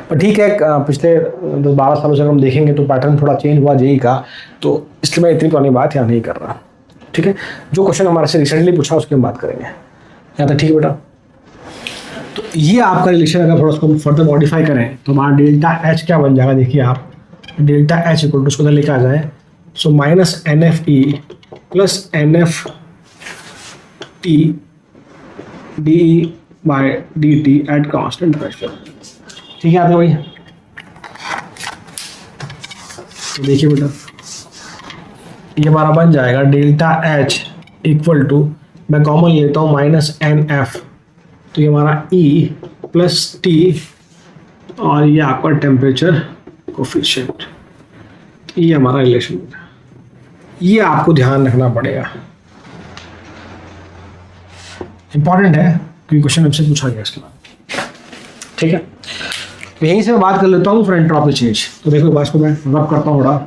पर ठीक है, पिछले 10-12 सालों से अगर हम देखेंगे तो पैटर्न थोड़ा चेंज हुआ जेई का, तो इसलिए मैं इतनी पुरानी बात यहाँ नहीं कर रहा. ठीक है, जो क्वेश्चन हमारे से रिसेंटली पूछा उसकी हम बात करेंगे यहाँ तक. ठीक है बेटा. तो ये आपका रिलेशन अगर थोड़ा उसको फर्दर मॉडिफाई करें तो हमारा डेल्टा एच क्या बन जाएगा, देखिए आप. डेल्टा एच इक्वल टू उसको उधर लेकर आ जाए, so minus N F E plus N F T D E by D T at constant pressure. ठीक है, आते भाई. तो देखिए बेटा, ये हमारा बन जाएगा डेल्टा एच इक्वल टू, मैं कॉमन लेता हूँ माइनस एन एफ, तो ये हमारा ई प्लस टी और ये आपका टेम्परेचर कोफिशिएंट. ये हमारा रिलेशन, ये आपको ध्यान रखना पड़ेगा, इंपॉर्टेंट है क्योंकि क्वेश्चन हमसे पूछा गया इसके बाद. ठीक है, तो यहीं से मैं बात कर लेता हूँ फॉर एंट्रोपी चेंज. तो देखो बात को मैं रब करता हूँ थोड़ा.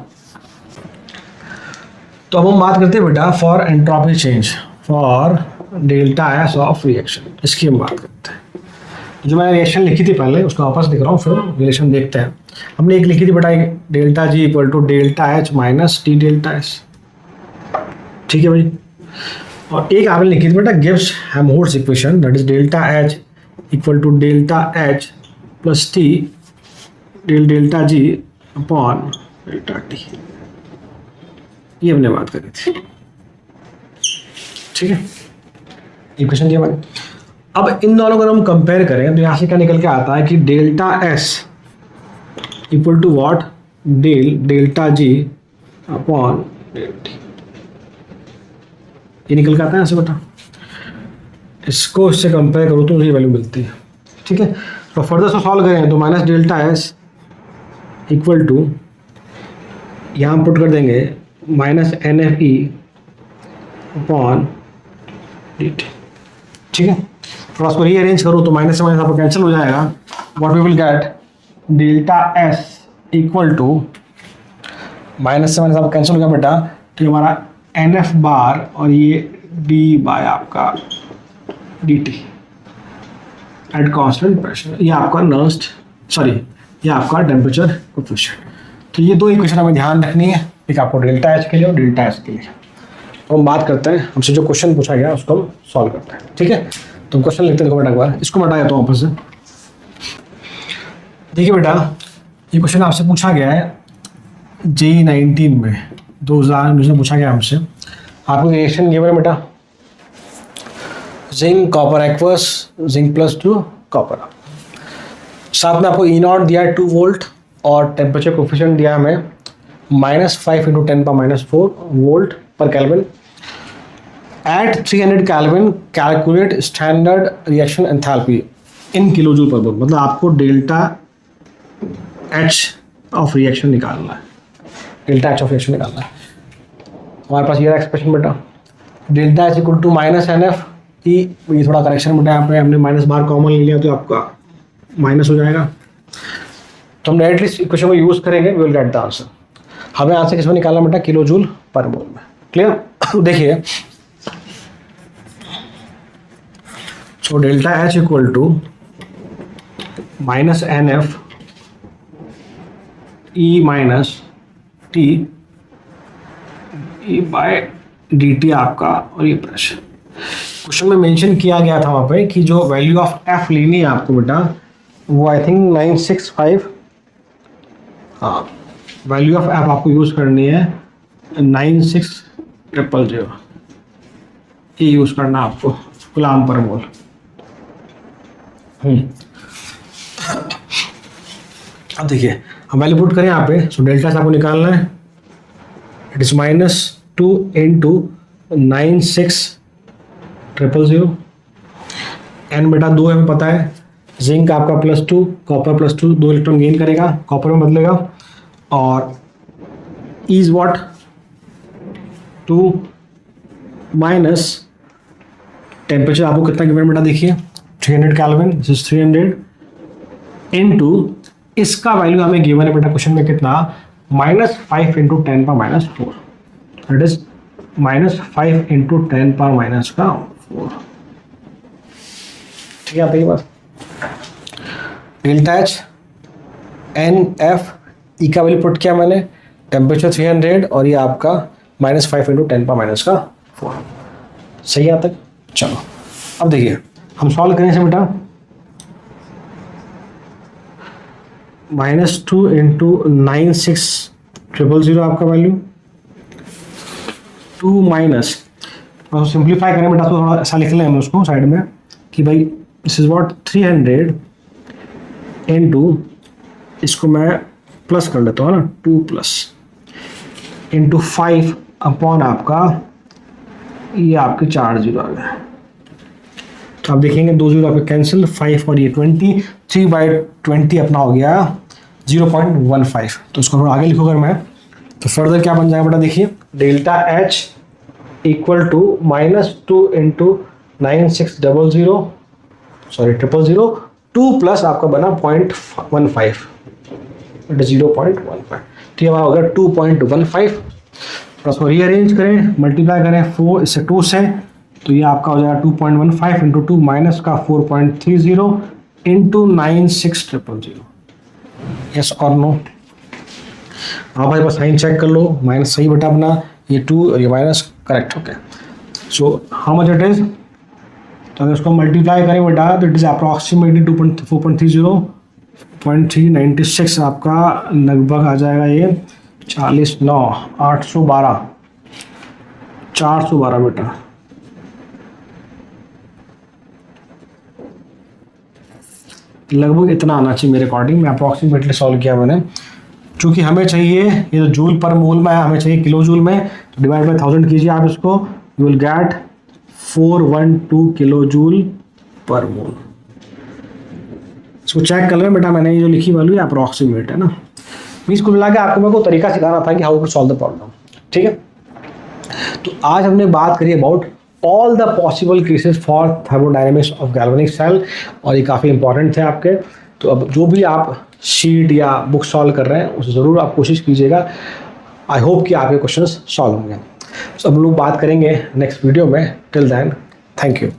तो अब हम बात करते हैं बेटा for entropy change for delta S of reaction. इसकी हम बात करते हैं. जो मैंने रिएक्शन लिखी थी पहले उसका वापस लिख रहा हूँ, फिर रिलेशन देखते हैं. हमने एक लिखी थी बेटा, delta G equal to delta H minus T delta S. ठीक है भाई. और एक आपने लिखी थी बेटा Gibbs Helmholtz equation, that is delta H equal to delta H plus T delta G upon delta T. ये हमने बात करी थी. ठीक है, इक्वेशन दी हमारी. अब इन दोनों को हम कंपेयर करें तो यहाँ से क्या निकल के आता है कि delta S equal to what, delta G upon delta. ये निकल के आता है ऐसे बेटा. इसको इससे कंपेयर करो तो ये वैल्यू मिलती है. ठीक है, तो फर्दर से सॉल्व करें तो minus delta S equal to, यहाँ पुट कर देंगे minus N F E upon D T. ठीक है, थोड़ा उसको रीअरेंज करो तो माइनस से माइनस आपको कैंसिल हो जाएगा. What we will get, delta S equal to, minus से माइनस आपको कैंसिल हो गया बेटा, तो हमारा एन एफ बार और ये डी बाय आपका D T at constant pressure. ये आपका नर्स्ट, सॉरी ये आपका टेम्परेचर कोफिशिएंट. तो ये दो इक्वेशन हमें ध्यान रखनी है, एक आपको डेल्टा एच के लिए और डेल्टा एस के लिए. तो हम बात करते हैं, हमसे जो क्वेश्चन पूछा गया उसको हम सॉल्व करते हैं. ठीक है, तो क्वेश्चन लिखते हैं बेटा एक बार, इसको हटा देता हूँ वापस से. देखिए बेटा, ये क्वेश्चन आपसे पूछा गया है जेई 19 में 2019 में पूछा गया हमसे. आपको रिएक्शन गिवन है बेटा, zinc copper aqueous, zinc plus 2 copper. साथ में आपको ई नॉट दिया है 2 वोल्ट और टेम्परेचर कोफिशिएंट दिया है हमें -5 × 10⁻⁴ volt per kelvin. At 300 kelvin calculate standard reaction enthalpy in kilojoule पर मोल। मतलब आपको डेल्टा एच ऑफ रिएक्शन निकालना है, डेल्टा एच ऑफ रिएक्शन निकालना है। हमारे पास ये एक्सप्रेशन बेटा, delta H equal to -NF E, ये थोड़ा करेक्शन बेटा यहाँ पे हमने माइनस बार कॉमन ले लिया तो आपका माइनस हो जाएगा। तो हम डायरेक्टली इक्वेशन को यूज करेंगे, we will get the answer. हमें आंसर किसमें निकालना बेटा, किलोजूल पर मोल में। क्लियर। देखिए so delta H equal to -NF E minus T E by D T आपका, और ये प्रेशर। क्वेश्चन में मेंशन किया गया था वहाँ पे कि जो वैल्यू ऑफ एफ लेनी है आपको बेटा वो आई थिंक 965, हाँ वैल्यू ऑफ एफ आपको यूज़ करनी है 96000 ये यूज़ करना आपको गुलाम पर मोल। अब देखिए हम वैल्यू पुट करें यहाँ पे, सो डेल्टा से आपको निकालना है, इट इज -2 × 96000। एन बेटा 2 हमें पता है, जिंक आपका +2, कॉपर +2, 2 इलेक्ट्रॉन गेन करेगा, कॉपर में बदलेगा, और इज व्हाट 2 माइनस टेम्परेचर आपको कितना गिवन बेटा, देखिए 300 केल्विन, दिस इज 300 इनटू इसका वैल्यू हमें गिवन है बेटा क्वेश्चन में कितना, -5 × 10⁻⁴, दैट इज -5 × 10⁻⁴। ठीक है, आती है बात। Delta H N F E का वैल्यू पुट किया मैंने, टेम्परेचर 300 और ये आपका -5 × 10⁻⁴। सही है तक। चलो अब देखिए हम सॉल्व करें इसे बेटा, -2 × 96000 आपका वैल्यू, 2 माइनस, और सिंप्लीफाई करें बेटा तो थोड़ा ऐसा लिख लें हम उसको साइड में कि भाई दिस इज व्हाट 300 इनटू, इसको मैं प्लस कर लेता हूँ ना, 2 प्लस इंटू 5 अपॉन आपका ये आपके 4 0 आ गए। तो आप देखेंगे 2 0 आपके कैंसिल, 5 और ये 20, 3/20 अपना हो गया 0.15। तो इसको थोड़ा आगे लिखो अगर मैं, तो फर्दर क्या बन जाएगा बेटा, देखिए delta H equal to -2 × 96000 sorry 000 plus आपका बना 0.15, इट इज 0.15। ठीक है, हो गया 2.15। तो उसको रीअरेंज करें, मल्टीप्लाई करें 4 इससे 2 से, तो ये आपका हो जाएगा 2.15 × 2 माइनस का 4.30 इंटू 96000। यस और नो। हाँ भाई बस साइन चेक कर लो, माइनस सही बेटा अपना, ये 2 और ये माइनस करेक्ट हो गया। So how much it is, तो अगर इसको मल्टीप्लाई करें बेटा तो इट इज अप्रॉक्सीमेटली 4.30 0.396 आपका लगभग आ जाएगा ये 40 9 812 412 बेटा। लगभग इतना आना चाहिए मेरे अकॉर्डिंग, मैं अप्रॉक्सीमेटली सॉल्व किया मैंने, क्योंकि हमें चाहिए ये जो जूल पर मोल में है, हमें चाहिए किलो जूल में, तो डिवाइड बाय 1000 कीजिए आप इसको, you will get 412 kilo joule per mole. इसको चेक कर लें बेटा, मैंने ये जो लिखी वैल्यू है अप्रॉक्सीमेट है ना, मीन्स को मिला के आपको मेरे को तरीका सिखाना था कि how to solve the problem. ठीक है, तो आज हमने बात करी about all the possible cases for thermodynamics of galvanic cell, और ये काफ़ी इंपॉर्टेंट थे आपके। तो अब जो भी आप शीट या बुक सॉल्व कर रहे हैं उसे ज़रूर आप कोशिश कीजिएगा। आई होप कि आपके क्वेश्चंस सॉल्व होंगे। तो अब लोग बात करेंगे नेक्स्ट वीडियो में। Till then thank you.